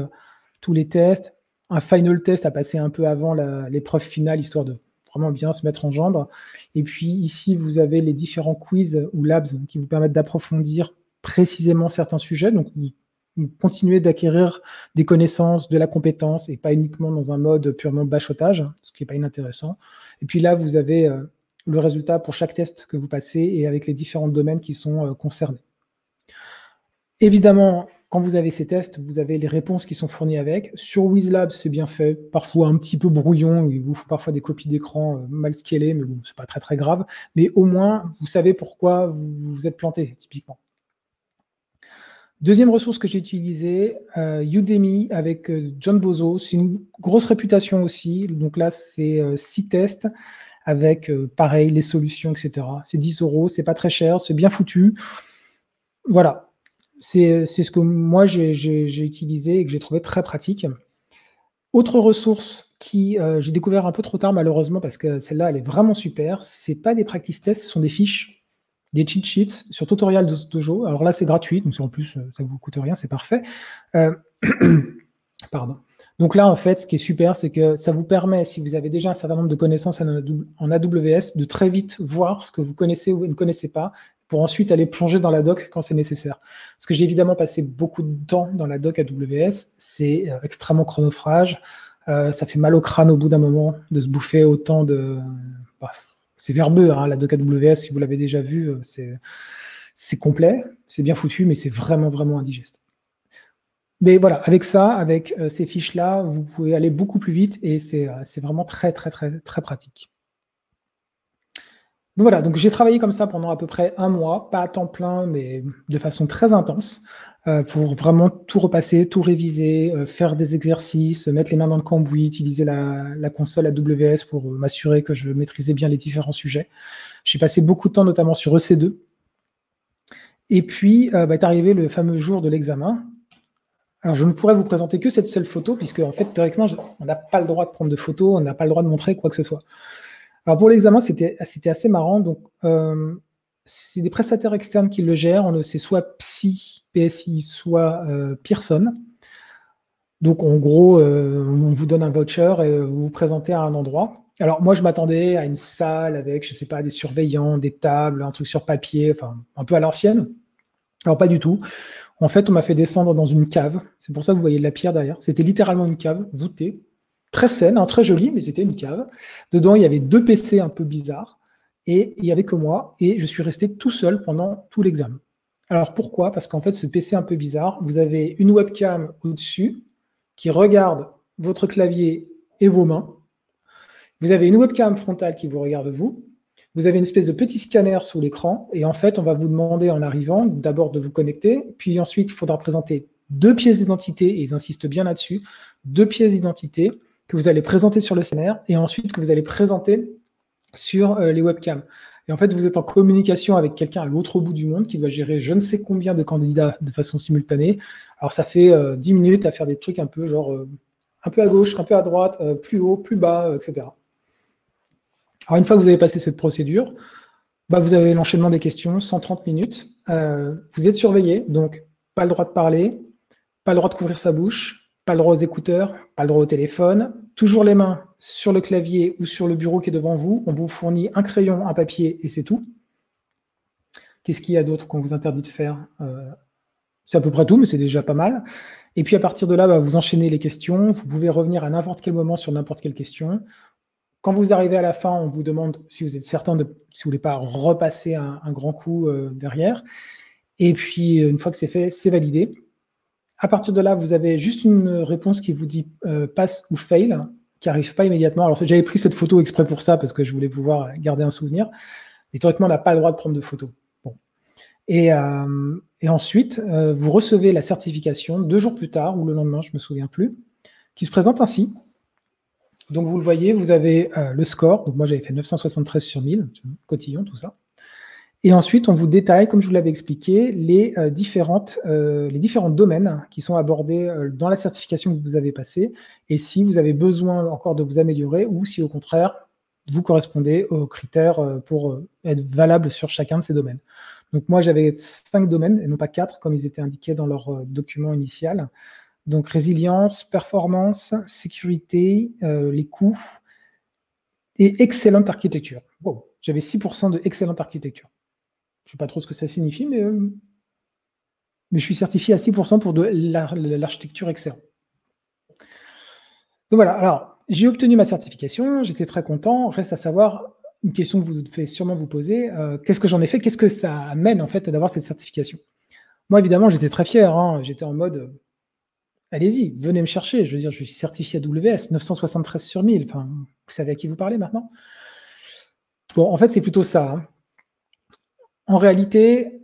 [SPEAKER 2] tous les tests, un final test à passer un peu avant l'épreuve finale, histoire de vraiment bien se mettre en jambes. Et puis ici, vous avez les différents quiz ou labs qui vous permettent d'approfondir précisément certains sujets. Donc, vous continuez d'acquérir des connaissances, de la compétence, et pas uniquement dans un mode purement bachotage, ce qui n'est pas inintéressant. Et puis là, vous avez le résultat pour chaque test que vous passez et avec les différents domaines qui sont concernés. Évidemment, quand vous avez ces tests, vous avez les réponses qui sont fournies avec. Sur WizLab, c'est bien fait, parfois un petit peu brouillon, il vous faut parfois des copies d'écran mal scalées, mais bon, c'est pas très très grave. Mais au moins, vous savez pourquoi vous vous êtes planté, typiquement. Deuxième ressource que j'ai utilisée, Udemy avec John Bozo. C'est une grosse réputation aussi. Donc là, c'est 6 tests avec, pareil, les solutions, etc. C'est 10 €, c'est pas très cher, c'est bien foutu. Voilà. C'est ce que moi, j'ai utilisé et que j'ai trouvé très pratique. Autre ressource qui, j'ai découvert un peu trop tard, malheureusement, parce que celle-là, elle est vraiment super. Ce n'est pas des practice tests, ce sont des fiches, des cheat sheets sur Tutorial Dojo. Alors là, c'est gratuit, donc en plus, ça ne vous coûte rien, c'est parfait. Pardon. Donc là, en fait, ce qui est super, c'est que ça vous permet, si vous avez déjà un certain nombre de connaissances en AWS, de très vite voir ce que vous connaissez ou vous ne connaissez pas, pour ensuite aller plonger dans la doc quand c'est nécessaire. Parce que j'ai évidemment passé beaucoup de temps dans la doc AWS, c'est extrêmement chronophage, ça fait mal au crâne au bout d'un moment de se bouffer autant de... c'est verbeux, hein, la doc AWS, si vous l'avez déjà vu, c'est complet, c'est bien foutu, mais c'est vraiment, vraiment indigeste. Mais voilà, avec ça, avec ces fiches-là, vous pouvez aller beaucoup plus vite et c'est vraiment très, très, très, très pratique. Donc voilà, donc j'ai travaillé comme ça pendant à peu près 1 mois, pas à temps plein, mais de façon très intense, pour vraiment tout repasser, tout réviser, faire des exercices, mettre les mains dans le cambouis, utiliser la console AWS pour m'assurer que je maîtrisais bien les différents sujets. J'ai passé beaucoup de temps, notamment sur EC2. Et puis, est arrivé le fameux jour de l'examen. Alors, je ne pourrais vous présenter que cette seule photo, puisque, en fait, théoriquement, on n'a pas le droit de prendre de photos, on n'a pas le droit de montrer quoi que ce soit. Alors, pour l'examen, c'était assez marrant. Donc, c'est des prestataires externes qui le gèrent. C'est soit PSI, soit Pearson. Donc, en gros, on vous donne un voucher et vous vous présentez à un endroit. Alors, moi, je m'attendais à une salle avec, je ne sais pas, des surveillants, des tables, un truc sur papier, enfin, un peu à l'ancienne. Alors, pas du tout. En fait, on m'a fait descendre dans une cave. C'est pour ça que vous voyez de la pierre derrière. C'était littéralement une cave voûtée, très saine, hein, très jolie, mais c'était une cave. Dedans, il y avait 2 PC un peu bizarres et il n'y avait que moi. Et je suis resté tout seul pendant tout l'examen. Alors, pourquoi? Parce qu'en fait, ce PC un peu bizarre, vous avez une webcam au-dessus qui regarde votre clavier et vos mains. Vous avez une webcam frontale qui vous regarde vous. Vous avez une espèce de petit scanner sous l'écran. Et en fait, on va vous demander en arrivant d'abord de vous connecter. Puis ensuite, il faudra présenter 2 pièces d'identité, et ils insistent bien là-dessus, 2 pièces d'identité que vous allez présenter sur le scanner et ensuite que vous allez présenter sur les webcams. Et en fait, vous êtes en communication avec quelqu'un à l'autre bout du monde qui doit gérer je ne sais combien de candidats de façon simultanée. Alors, ça fait 10 minutes à faire des trucs un peu genre un peu à gauche, un peu à droite, plus haut, plus bas, etc. Alors, une fois que vous avez passé cette procédure, vous avez l'enchaînement des questions, 130 minutes. Vous êtes surveillé, donc pas le droit de parler, pas le droit de couvrir sa bouche, pas le droit aux écouteurs, pas le droit au téléphone, toujours les mains sur le clavier ou sur le bureau qui est devant vous. On vous fournit un crayon, un papier et c'est tout. Qu'est-ce qu'il y a d'autre qu'on vous interdit de faire? C'est à peu près tout, mais c'est déjà pas mal. Et puis à partir de là, vous enchaînez les questions. Vous pouvez revenir à n'importe quel moment sur n'importe quelle question. Quand vous arrivez à la fin, on vous demande si vous êtes certain si vous ne voulez pas repasser un grand coup derrière. Et puis, une fois que c'est fait, c'est validé. À partir de là, vous avez juste une réponse qui vous dit pass ou fail, qui n'arrive pas immédiatement. Alors, j'avais pris cette photo exprès pour ça, parce que je voulais pouvoir garder un souvenir. Mais théoriquement, on n'a pas le droit de prendre de photos. Bon. Et ensuite, vous recevez la certification 2 jours plus tard, ou le lendemain, je ne me souviens plus, qui se présente ainsi. Donc, vous le voyez, vous avez le score. Donc, moi, j'avais fait 973 sur 1000, cotillon, tout ça. Et ensuite, on vous détaille, comme je vous l'avais expliqué, les différents domaines qui sont abordés dans la certification que vous avez passée, et si vous avez besoin encore de vous améliorer, ou si au contraire, vous correspondez aux critères pour être valable sur chacun de ces domaines. Donc moi, j'avais 5 domaines, et non pas 4, comme ils étaient indiqués dans leur document initial. Donc résilience, performance, sécurité, les coûts, et excellente architecture. Bon, j'avais 6% de excellente architecture. Je ne sais pas trop ce que ça signifie, mais je suis certifié à 6% pour de l'architecture excellente. Donc voilà, alors j'ai obtenu ma certification, j'étais très content. Reste à savoir, une question que vous devez sûrement vous poser, qu'est-ce que j'en ai fait? Qu'est-ce que ça amène en fait d'avoir cette certification? Moi, évidemment, j'étais très fier. J'étais en mode, allez-y, venez me chercher. Je veux dire, je suis certifié AWS, 973 sur 1000. Enfin, vous savez à qui vous parlez maintenant? Bon, en fait, c'est plutôt ça. En réalité,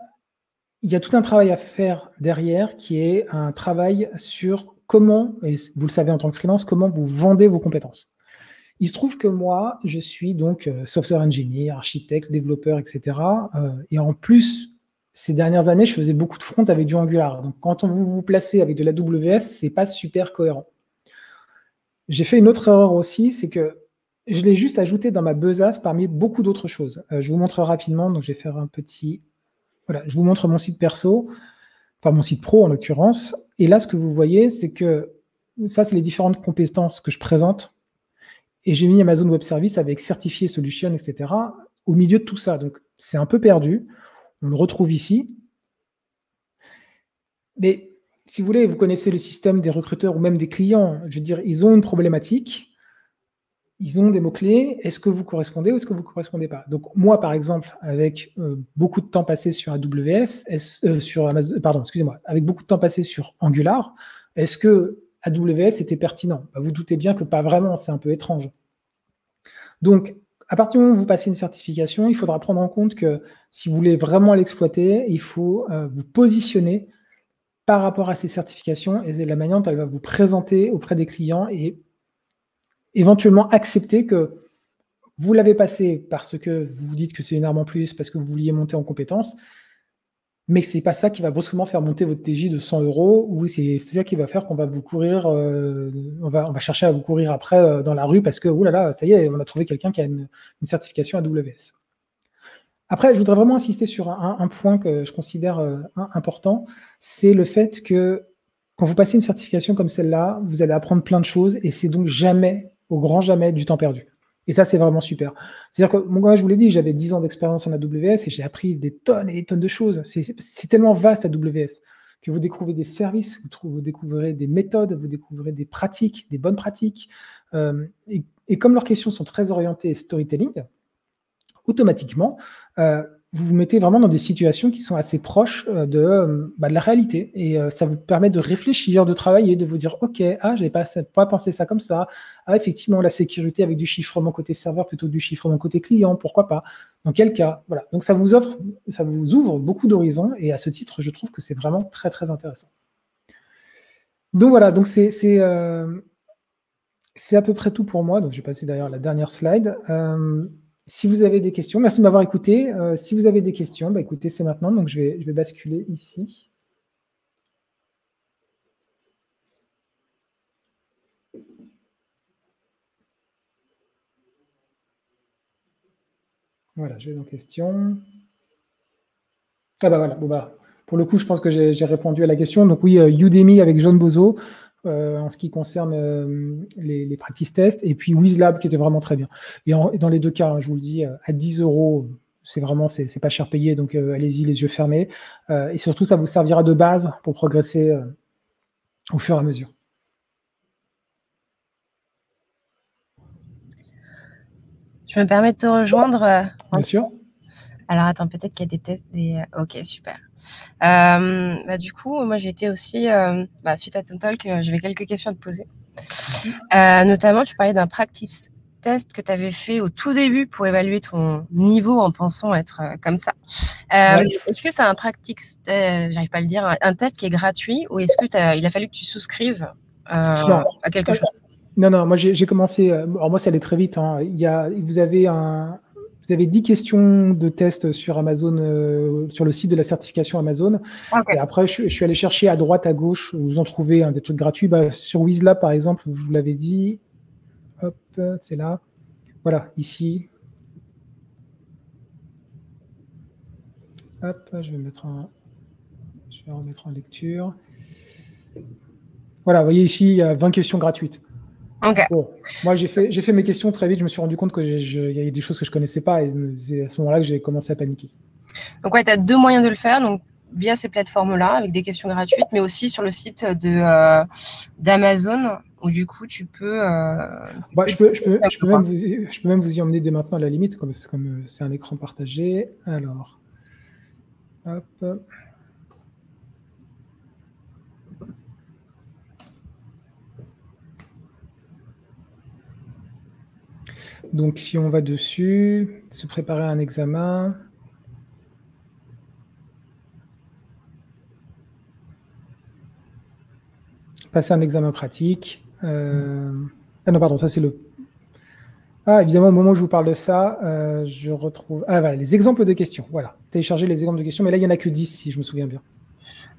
[SPEAKER 2] il y a tout un travail à faire derrière qui est un travail sur comment, et vous le savez en tant que freelance, comment vous vendez vos compétences. Il se trouve que moi, je suis donc software engineer, architecte, développeur, etc. Et en plus, ces dernières années, je faisais beaucoup de front avec du Angular. Donc, quand vous vous placez avec de l'AWS, ce n'est pas super cohérent. J'ai fait une autre erreur aussi, c'est que je l'ai juste ajouté dans ma besace parmi beaucoup d'autres choses. Je vous montre rapidement, donc je vais faire un petit... Voilà, je vous montre mon site perso, enfin mon site pro en l'occurrence. Et là, ce que vous voyez, c'est que ça, c'est les différentes compétences que je présente. Et j'ai mis Amazon Web Service avec certifié solution, etc. au milieu de tout ça. Donc, c'est un peu perdu. On le retrouve ici. Mais si vous voulez, vous connaissez le système des recruteurs ou même des clients. Je veux dire, ils ont une problématique. Ils ont des mots-clés. Est-ce que vous correspondez ou est-ce que vous ne correspondez pas? Donc, moi, par exemple, avec beaucoup de temps passé sur AWS, avec beaucoup de temps passé sur Angular, est-ce que AWS était pertinent? Vous doutez bien que pas vraiment, c'est un peu étrange. Donc, à partir du moment où vous passez une certification, il faudra prendre en compte que si vous voulez vraiment l'exploiter, il faut vous positionner par rapport à ces certifications et la manière dont elle va vous présenter auprès des clients et éventuellement accepter que vous l'avez passé parce que vous vous dites que c'est une arme en plus, parce que vous vouliez monter en compétences, mais ce n'est pas ça qui va brusquement faire monter votre TJ de 100 €, ou c'est ça qui va faire qu'on va vous courir, on va chercher à vous courir après dans la rue parce que, oulala, ça y est, on a trouvé quelqu'un qui a une certification AWS. Après, je voudrais vraiment insister sur un point que je considère important, c'est le fait que quand vous passez une certification comme celle-là, vous allez apprendre plein de choses et c'est donc jamais, au grand jamais, du temps perdu. Et ça, c'est vraiment super. C'est-à-dire que, moi, je vous l'ai dit, j'avais 10 ans d'expérience en AWS et j'ai appris des tonnes et des tonnes de choses. C'est tellement vaste AWS que vous découvrez des services, vous découvrez des méthodes, vous découvrez des pratiques, des bonnes pratiques. Et comme leurs questions sont très orientées storytelling, automatiquement, vous vous mettez vraiment dans des situations qui sont assez proches de la réalité. Et ça vous permet de réfléchir, de travailler, de vous dire, OK, j'avais pas pensé ça comme ça. Effectivement, la sécurité avec du chiffrement côté serveur plutôt que du chiffrement côté client, pourquoi pas? Dans quel cas? Voilà. Donc, ça vous ouvre beaucoup d'horizons. Et à ce titre, je trouve que c'est vraiment très, très intéressant. Donc, voilà. Donc, c'est à peu près tout pour moi. Donc, je vais passer d'ailleurs à la dernière slide. Si vous avez des questions, merci de m'avoir écouté. Si vous avez des questions, écoutez, c'est maintenant. Donc, je vais basculer ici. Voilà, je vais dans questions. Voilà. Pour le coup, je pense que j'ai répondu à la question. Donc oui, Udemy avec John Bozo, en ce qui concerne les practice tests, et puis WizLab qui était vraiment très bien. Et dans les deux cas, je vous le dis, à 10 €, c'est pas cher payé, donc allez-y les yeux fermés. Et surtout, ça vous servira de base pour progresser au fur et à mesure.
[SPEAKER 1] Je me permets de te rejoindre.
[SPEAKER 2] Bien sûr.
[SPEAKER 1] Alors, attends, peut-être qu'il y a des tests. Ok, super. Du coup, moi, j'ai été aussi, suite à ton talk, j'avais quelques questions à te poser. Notamment, tu parlais d'un practice test que tu avais fait au tout début pour évaluer ton niveau en pensant être comme ça. Est-ce que c'est un practice, j'arrive pas à le dire, un test qui est gratuit, ou est-ce qu'il a fallu que tu souscrives à quelque chose?
[SPEAKER 2] Non, moi j'ai commencé, alors moi ça allait très vite, vous avez 10 questions de test sur Amazon, sur le site de la certification Amazon. Okay. Et après, je suis allé chercher à droite, à gauche, où vous en trouvez des trucs gratuits. Sur WizLab, par exemple, je vous l'avais dit. Hop, c'est là. Voilà, ici. Hop, je vais remettre en lecture. Voilà, vous voyez ici, il y a 20 questions gratuites.
[SPEAKER 1] Okay.
[SPEAKER 2] Bon, moi, j'ai fait mes questions très vite. Je me suis rendu compte qu'il y avait des choses que je ne connaissais pas. Et c'est à ce moment-là que j'ai commencé à paniquer.
[SPEAKER 1] Donc, ouais, tu as deux moyens de le faire. Donc, via ces plateformes-là, avec des questions gratuites, mais aussi sur le site d'Amazon, où du coup, tu peux...
[SPEAKER 2] je peux même vous y emmener dès maintenant à la limite, comme c'est un écran partagé. Alors, hop. Donc, si on va dessus, se préparer à un examen. Passer un examen pratique. Non, pardon, ça c'est le... évidemment, au moment où je vous parle de ça, je retrouve... voilà, les exemples de questions. Voilà, télécharger les exemples de questions. Mais là, il n'y en a que 10, si je me souviens bien.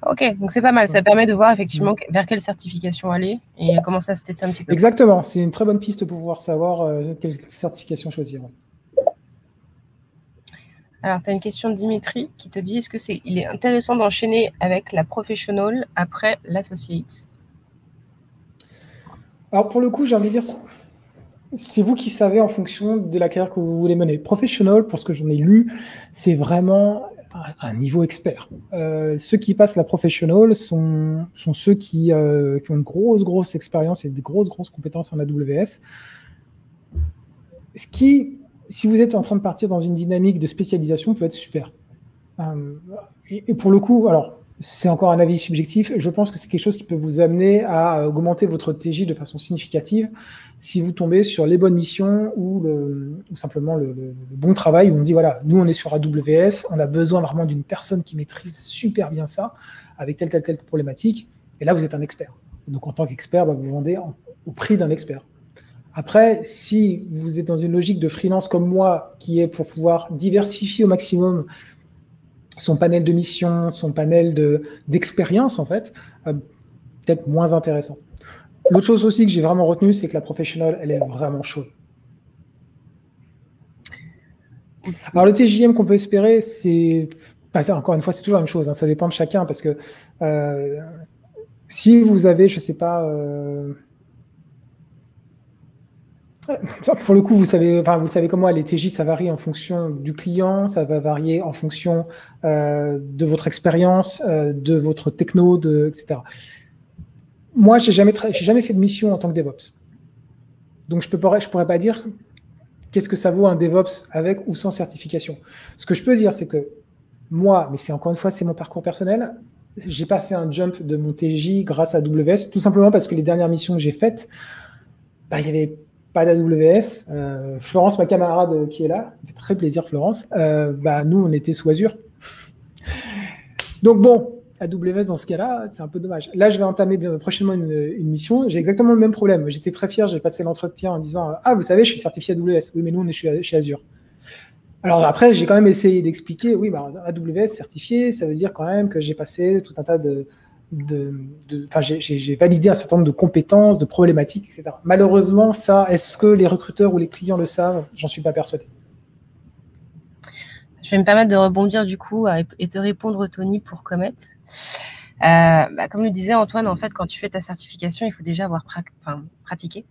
[SPEAKER 1] Ok, donc c'est pas mal. Ça permet de voir effectivement vers quelle certification aller et comment ça se tester un petit peu.
[SPEAKER 2] Exactement, c'est une très bonne piste pour pouvoir savoir quelle certification choisir.
[SPEAKER 1] Alors, tu as une question de Dimitri qui te dit, est-ce qu'il est intéressant d'enchaîner avec la professional après l'associate?
[SPEAKER 2] Alors, pour le coup, j'ai envie de dire, c'est vous qui savez en fonction de la carrière que vous voulez mener. Professional, pour ce que j'en ai lu, c'est vraiment un niveau expert. Ceux qui passent la professional sont ceux qui ont une grosse expérience et des grosses compétences en AWS. Ce qui, si vous êtes en train de partir dans une dynamique de spécialisation, peut être super. Et pour le coup, alors, c'est encore un avis subjectif, je pense que c'est quelque chose qui peut vous amener à augmenter votre TJ de façon significative si vous tombez sur les bonnes missions ou simplement le bon travail où on dit, voilà, nous on est sur AWS, on a besoin vraiment d'une personne qui maîtrise super bien ça, avec telle problématique, et là vous êtes un expert. Donc en tant qu'expert, vous vendez au prix d'un expert. Après, si vous êtes dans une logique de freelance comme moi, qui est pour pouvoir diversifier au maximum son panel de missions, son panel d'expérience, en fait, peut-être moins intéressant. L'autre chose aussi que j'ai vraiment retenue, c'est que la professional, elle est vraiment chaude. Alors, le TJM qu'on peut espérer, c'est... encore une fois, c'est toujours la même chose, ça dépend de chacun, parce que si vous avez, je ne sais pas... Pour le coup, vous savez comment les TJ, ça varie en fonction du client, ça va varier en fonction de votre expérience, de votre techno, etc. Moi, j'ai jamais fait de mission en tant que DevOps. Donc, je pourrais pas dire qu'est-ce que ça vaut un DevOps avec ou sans certification? Ce que je peux dire, c'est que moi, mais c'est encore une fois, c'est mon parcours personnel, j'ai pas fait un jump de mon TJ grâce à AWS, tout simplement parce que les dernières missions que j'ai faites, il n'y avait pas d'AWS. Florence, ma camarade qui est là, ça fait très plaisir Florence, nous on était sous Azure. Donc bon, AWS dans ce cas-là, c'est un peu dommage. Là, je vais entamer prochainement une mission. J'ai exactement le même problème. J'étais très fier, j'ai passé l'entretien en disant « Ah, vous savez, je suis certifié AWS. » Oui, mais nous, on est chez Azure. Alors après, j'ai quand même essayé d'expliquer, oui, AWS certifié, ça veut dire quand même que j'ai passé tout un tas j'ai validé un certain nombre de compétences, de problématiques, etc. Malheureusement, ça, est-ce que les recruteurs ou les clients le savent? J'en suis pas persuadé.
[SPEAKER 1] Je vais me permettre de rebondir du coup et te répondre, Tony, pour Comet. Comme le disait Antoine, en fait, quand tu fais ta certification, il faut déjà avoir pratiqué.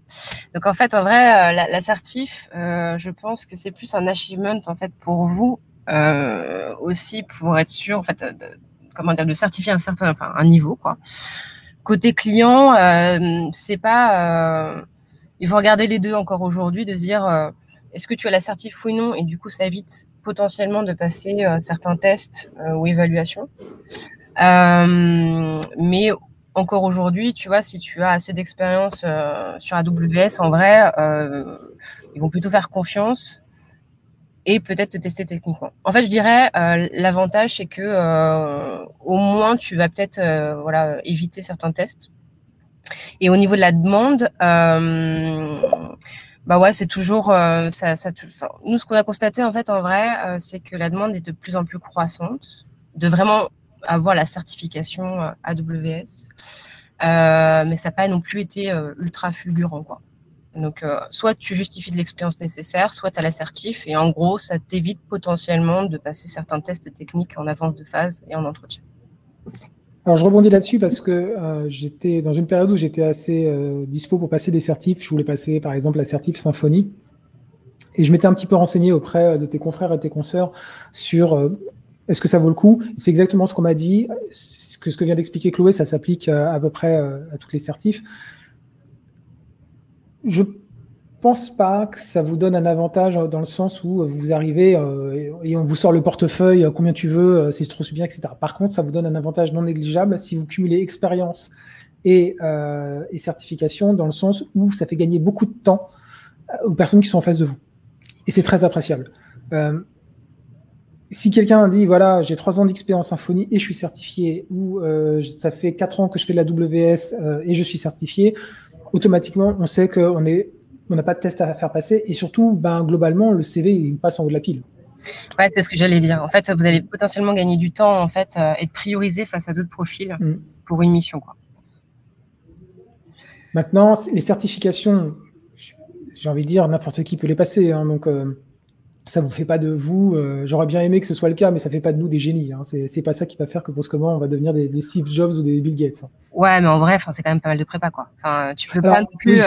[SPEAKER 1] Donc, en fait, en vrai, la certif, je pense que c'est plus un achievement, en fait, pour vous aussi, pour être sûr, en fait, de certifier un niveau, quoi. Côté client, c'est pas... il faut regarder les deux encore aujourd'hui, de se dire, est-ce que tu as la certif ou non? Et du coup, ça évite potentiellement de passer certains tests ou évaluations. Mais encore aujourd'hui, tu vois, si tu as assez d'expérience sur AWS, en vrai, ils vont plutôt faire confiance et peut-être te tester techniquement. En fait, je dirais, l'avantage, c'est que au moins, tu vas peut-être éviter certains tests. Et au niveau de la demande, c'est toujours nous, ce qu'on a constaté en fait en vrai, c'est que la demande est de plus en plus croissante, de vraiment avoir la certification AWS, mais ça n'a pas non plus été ultra fulgurant, quoi. Donc, soit tu justifies de l'expérience nécessaire, soit tu as la certif, et en gros, ça t'évite potentiellement de passer certains tests techniques en avance de phase et en entretien.
[SPEAKER 2] Alors, je rebondis là-dessus parce que j'étais dans une période où j'étais assez dispo pour passer des certifs. Je voulais passer, par exemple, la certif Symfony. Et je m'étais un petit peu renseigné auprès de tes confrères et tes consoeurs sur est-ce que ça vaut le coup. C'est exactement ce qu'on m'a dit. Ce que vient d'expliquer Chloé, ça s'applique à peu près à toutes les certifs. Je pense pas que ça vous donne un avantage dans le sens où vous arrivez et on vous sort le portefeuille, combien tu veux, c'est trop bien, etc. Par contre, ça vous donne un avantage non négligeable si vous cumulez expérience et certification, dans le sens où ça fait gagner beaucoup de temps aux personnes qui sont en face de vous. Et c'est très appréciable. Si quelqu'un dit, voilà, j'ai 3 ans d'expérience Symfony et je suis certifié, ou ça fait 4 ans que je fais de la WS et je suis certifié, automatiquement, on sait qu'on n'a pas de test à faire passer. Et surtout, globalement, le CV, il passe en haut de la pile.
[SPEAKER 1] Ouais, c'est ce que j'allais dire. En fait, vous allez potentiellement gagner du temps en fait, et être priorisé face à d'autres profils pour une mission, quoi.
[SPEAKER 2] Maintenant, les certifications, j'ai envie de dire, n'importe qui peut les passer. Hein, donc, ça ne vous fait pas de vous. J'aurais bien aimé que ce soit le cas, mais ça ne fait pas de nous des génies. Hein. C'est pas ça qui va faire que brusquement, on va devenir des Steve Jobs ou des Bill Gates. Hein.
[SPEAKER 1] Ouais, mais en vrai, c'est quand même pas mal de prépa, quoi. Enfin, tu peux pas non plus.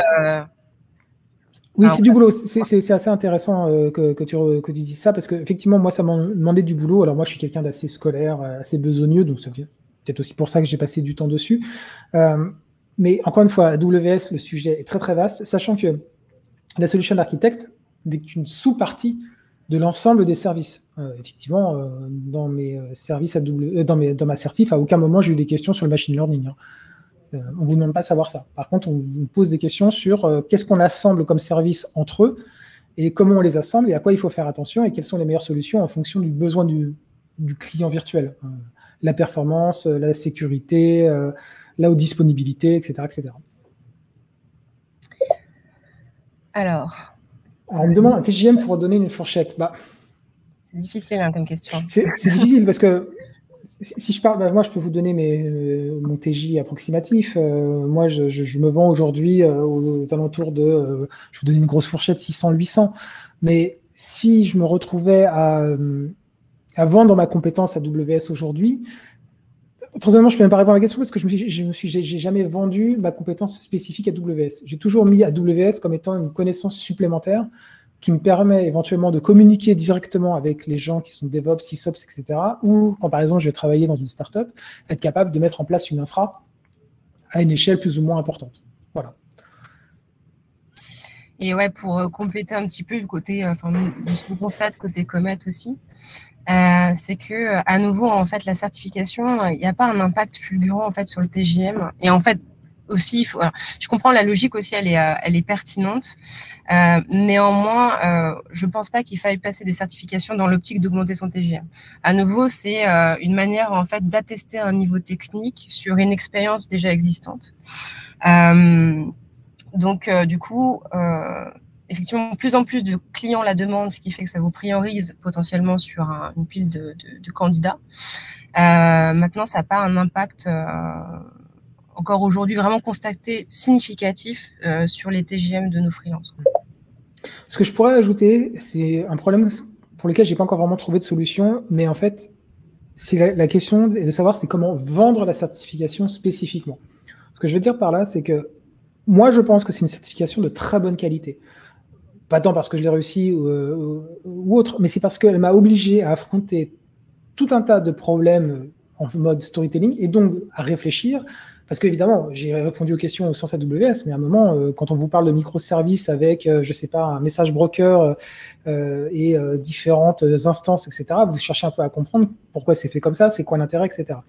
[SPEAKER 2] Oui, c'est du boulot. C'est assez intéressant que tu dises ça, parce qu'effectivement, moi, ça m'a demandé du boulot. Alors moi, je suis quelqu'un d'assez scolaire, assez besogneux, donc c'est peut-être aussi pour ça que j'ai passé du temps dessus. Mais encore une fois, AWS, le sujet est très très vaste, sachant que la solution d'architecte n'est qu'une sous-partie de l'ensemble des services. Effectivement, dans mes services dans ma certif, à aucun moment j'ai eu des questions sur le machine learning. Hein. On ne vous demande pas de savoir ça. Par contre, on vous pose des questions sur qu'est-ce qu'on assemble comme service entre eux et comment on les assemble et à quoi il faut faire attention et quelles sont les meilleures solutions en fonction du besoin du client virtuel. La performance, la sécurité, la haute disponibilité, etc. etc.
[SPEAKER 1] Alors,
[SPEAKER 2] on me demande un TJM pour redonner une fourchette.
[SPEAKER 1] c'est difficile comme question.
[SPEAKER 2] C'est difficile parce que si je parle, moi je peux vous donner mon TJ approximatif. Moi je me vends aujourd'hui aux alentours de, je vous donne une grosse fourchette, 600-800. Mais si je me retrouvais à vendre ma compétence AWS aujourd'hui, troisièmement, je ne peux même pas répondre à la question parce que j'ai jamais vendu ma compétence spécifique AWS. J'ai toujours mis AWS comme étant une connaissance supplémentaire qui me permet éventuellement de communiquer directement avec les gens qui sont DevOps, SysOps, etc. Ou quand, par exemple, je vais travailler dans une startup, être capable de mettre en place une infra à une échelle plus ou moins importante. Voilà.
[SPEAKER 1] Et ouais, pour compléter un petit peu le côté, de ce qu'on constate côté Comet aussi, c'est que à nouveau, en fait, la certification, il n'y a pas un impact fulgurant en fait sur le TJM. Et en fait, aussi, je comprends la logique aussi, elle est pertinente. Néanmoins, je pense pas qu'il faille passer des certifications dans l'optique d'augmenter son TJM. À nouveau, c'est une manière en fait d'attester un niveau technique sur une expérience déjà existante. Donc, du coup, effectivement, de plus en plus de clients la demandent, ce qui fait que ça vous priorise potentiellement sur une pile de candidats. Maintenant, ça n'a pas un impact encore aujourd'hui vraiment constaté significatif sur les TJM de nos freelances.
[SPEAKER 2] Ce que je pourrais ajouter, c'est un problème pour lequel j'ai pas encore vraiment trouvé de solution, mais en fait, c'est la question de savoir c'est comment vendre la certification spécifiquement. Ce que je veux dire par là, c'est que moi, je pense que c'est une certification de très bonne qualité. Pas tant parce que je l'ai réussi ou autre, mais c'est parce qu'elle m'a obligé à affronter tout un tas de problèmes en mode storytelling et donc à réfléchir. Parce qu'évidemment, j'ai répondu aux questions au sens AWS, mais à un moment, quand on vous parle de microservices avec, je ne sais pas, un message broker et différentes instances, etc., vous cherchez un peu à comprendre pourquoi c'est fait comme ça, c'est quoi l'intérêt, etc.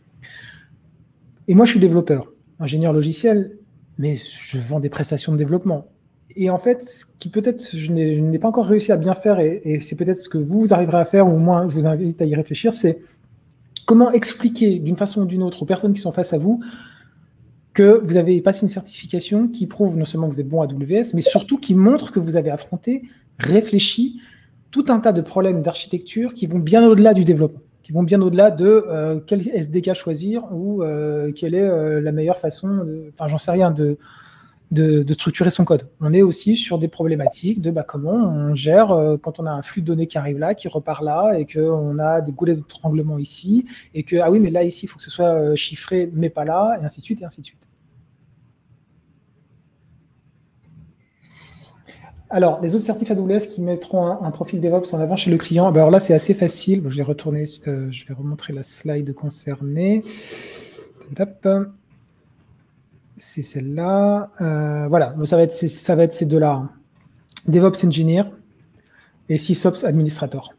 [SPEAKER 2] Et moi, je suis développeur, ingénieur logiciel, mais je vends des prestations de développement. Et en fait, ce qui peut-être je n'ai pas encore réussi à bien faire, et c'est peut-être ce que vous arriverez à faire, ou au moins je vous invite à y réfléchir, c'est comment expliquer d'une façon ou d'une autre aux personnes qui sont face à vous que vous avez passé une certification qui prouve non seulement que vous êtes bon à AWS, mais surtout qui montre que vous avez affronté, réfléchi, tout un tas de problèmes d'architecture qui vont bien au-delà du développement, qui vont bien au-delà de quel SDK choisir ou quelle est la meilleure façon, j'en sais rien, de structurer son code. On est aussi sur des problématiques de comment on gère quand on a un flux de données qui arrive là, qui repart là, et qu'on a des goulets d'étranglement ici, et que, ah oui, mais là, ici, il faut que ce soit chiffré, mais pas là, et ainsi de suite, et ainsi de suite. Alors, les autres certifs AWS qui mettront un profil DevOps en avant chez le client, alors là, c'est assez facile. Je vais retourner, je vais remontrer la slide concernée. C'est celle-là. Voilà, ça va être ces deux-là. DevOps Engineer et SysOps Administrator.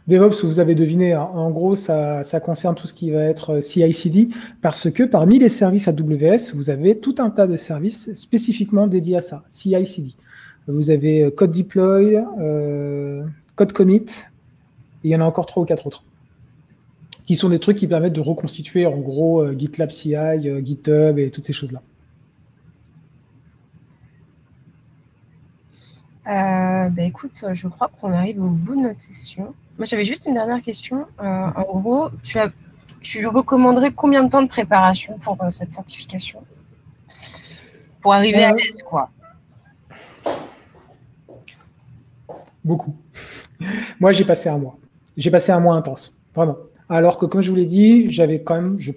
[SPEAKER 2] DevOps, vous avez deviné, en gros, ça concerne tout ce qui va être CI/CD, parce que parmi les services AWS, vous avez tout un tas de services spécifiquement dédiés à ça, CI/CD. Vous avez Code Deploy, Code Commit, et il y en a encore 3 ou 4 autres, qui sont des trucs qui permettent de reconstituer, en gros, GitLab CI, GitHub et toutes ces choses-là.
[SPEAKER 1] Écoute, je crois qu'on arrive au bout de notre session. Moi, j'avais juste une dernière question. En gros, tu recommanderais combien de temps de préparation pour cette certification? Pour arriver à l'aise, quoi.
[SPEAKER 2] Beaucoup. Moi, j'ai passé un mois. J'ai passé un mois intense, vraiment. Alors que, comme je vous l'ai dit, j'avais quand même, je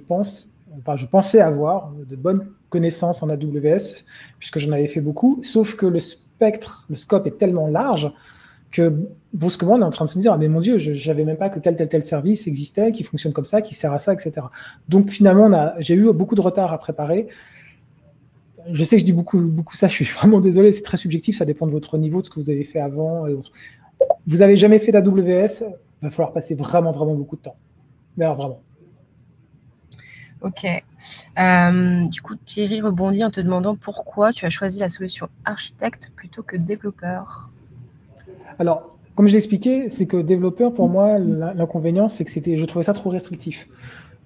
[SPEAKER 2] pensais avoir de bonnes connaissances en AWS, puisque j'en avais fait beaucoup, sauf que le scope est tellement large que brusquement, on est en train de se dire, ah, mais mon Dieu, je savais même pas que tel service existait, qui fonctionne comme ça, qui sert à ça, etc. Donc, finalement, j'ai eu beaucoup de retard à préparer. Je sais que je dis beaucoup ça, je suis vraiment désolé, c'est très subjectif, ça dépend de votre niveau, de ce que vous avez fait avant et autres. Vous n'avez jamais fait d'AWS, il va falloir passer vraiment, vraiment beaucoup de temps. Mais alors, vraiment.
[SPEAKER 1] Ok. Du coup, Thierry rebondit en te demandant pourquoi tu as choisi la solution architecte plutôt que développeur.
[SPEAKER 2] Alors, comme je l'ai expliqué, c'est que développeur, pour moi, l'inconvénient, c'est que je trouvais ça trop restrictif.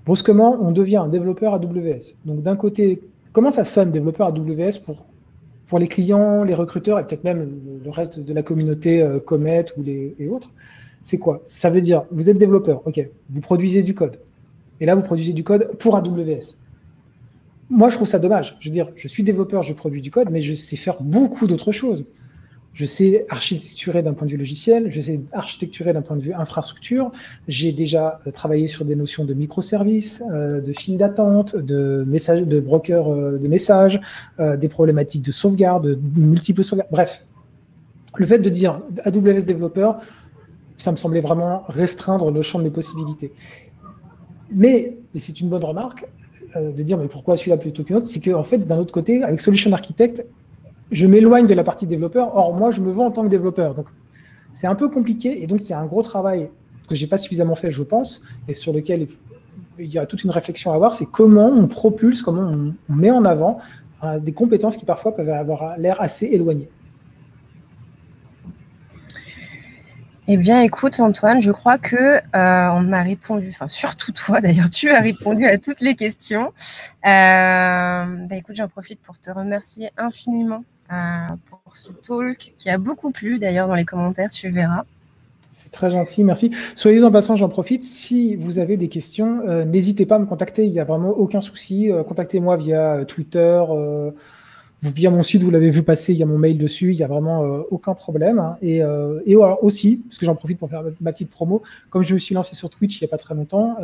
[SPEAKER 2] Brusquement, on devient un développeur AWS. Donc, d'un côté, comment ça sonne, développeur AWS, pour les clients, les recruteurs, et peut-être même le reste de la communauté Comet et autres? C'est quoi? Ça veut dire, vous êtes développeur, ok, vous produisez du code. Et là, vous produisez du code pour AWS. Moi, je trouve ça dommage. Je veux dire, je suis développeur, je produis du code, mais je sais faire beaucoup d'autres choses. Je sais architecturer d'un point de vue logiciel, je sais architecturer d'un point de vue infrastructure. J'ai déjà travaillé sur des notions de microservices, de files d'attente, de broker de messages, des problématiques de sauvegarde, de multiples sauvegardes. Bref, le fait de dire AWS développeur, ça me semblait vraiment restreindre le champ de mes possibilités. Mais et c'est une bonne remarque, de dire mais pourquoi celui-là plutôt qu'une autre, c'est qu'en fait, d'un autre côté, avec Solution Architect, je m'éloigne de la partie développeur. Or, moi, je me vends en tant que développeur. Donc, c'est un peu compliqué. Et donc, il y a un gros travail que je n'ai pas suffisamment fait, je pense, et sur lequel il y a toute une réflexion à avoir, c'est comment on propulse, comment on met en avant des compétences qui parfois peuvent avoir l'air assez éloignées.
[SPEAKER 1] Eh bien, écoute, Antoine, je crois que on a répondu, enfin surtout toi d'ailleurs, tu as répondu à toutes les questions. Écoute, j'en profite pour te remercier infiniment pour ce talk qui a beaucoup plu d'ailleurs dans les commentaires, tu verras.
[SPEAKER 2] C'est très gentil, merci. Soyez en passant, j'en profite. Si vous avez des questions, n'hésitez pas à me contacter. Il n'y a vraiment aucun souci. Contactez-moi via Twitter, via mon site, vous l'avez vu passer, il y a mon mail dessus. Il n'y a vraiment aucun problème. Hein. Et alors aussi, parce que j'en profite pour faire ma petite promo, comme je me suis lancé sur Twitch il n'y a pas très longtemps,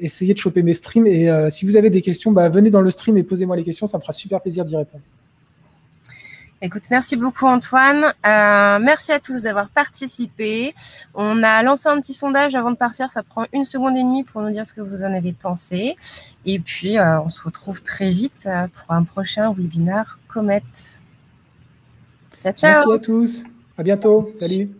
[SPEAKER 2] essayez de choper mes streams. Et si vous avez des questions, venez dans le stream et posez-moi les questions. Ça me fera super plaisir d'y répondre.
[SPEAKER 1] Écoute, merci beaucoup Antoine. Merci à tous d'avoir participé. On a lancé un petit sondage avant de partir. Ça prend 1 seconde et demie pour nous dire ce que vous en avez pensé. Et puis, on se retrouve très vite pour un prochain webinaire Comet. Ciao, ciao.
[SPEAKER 2] Merci à tous. À bientôt. Salut.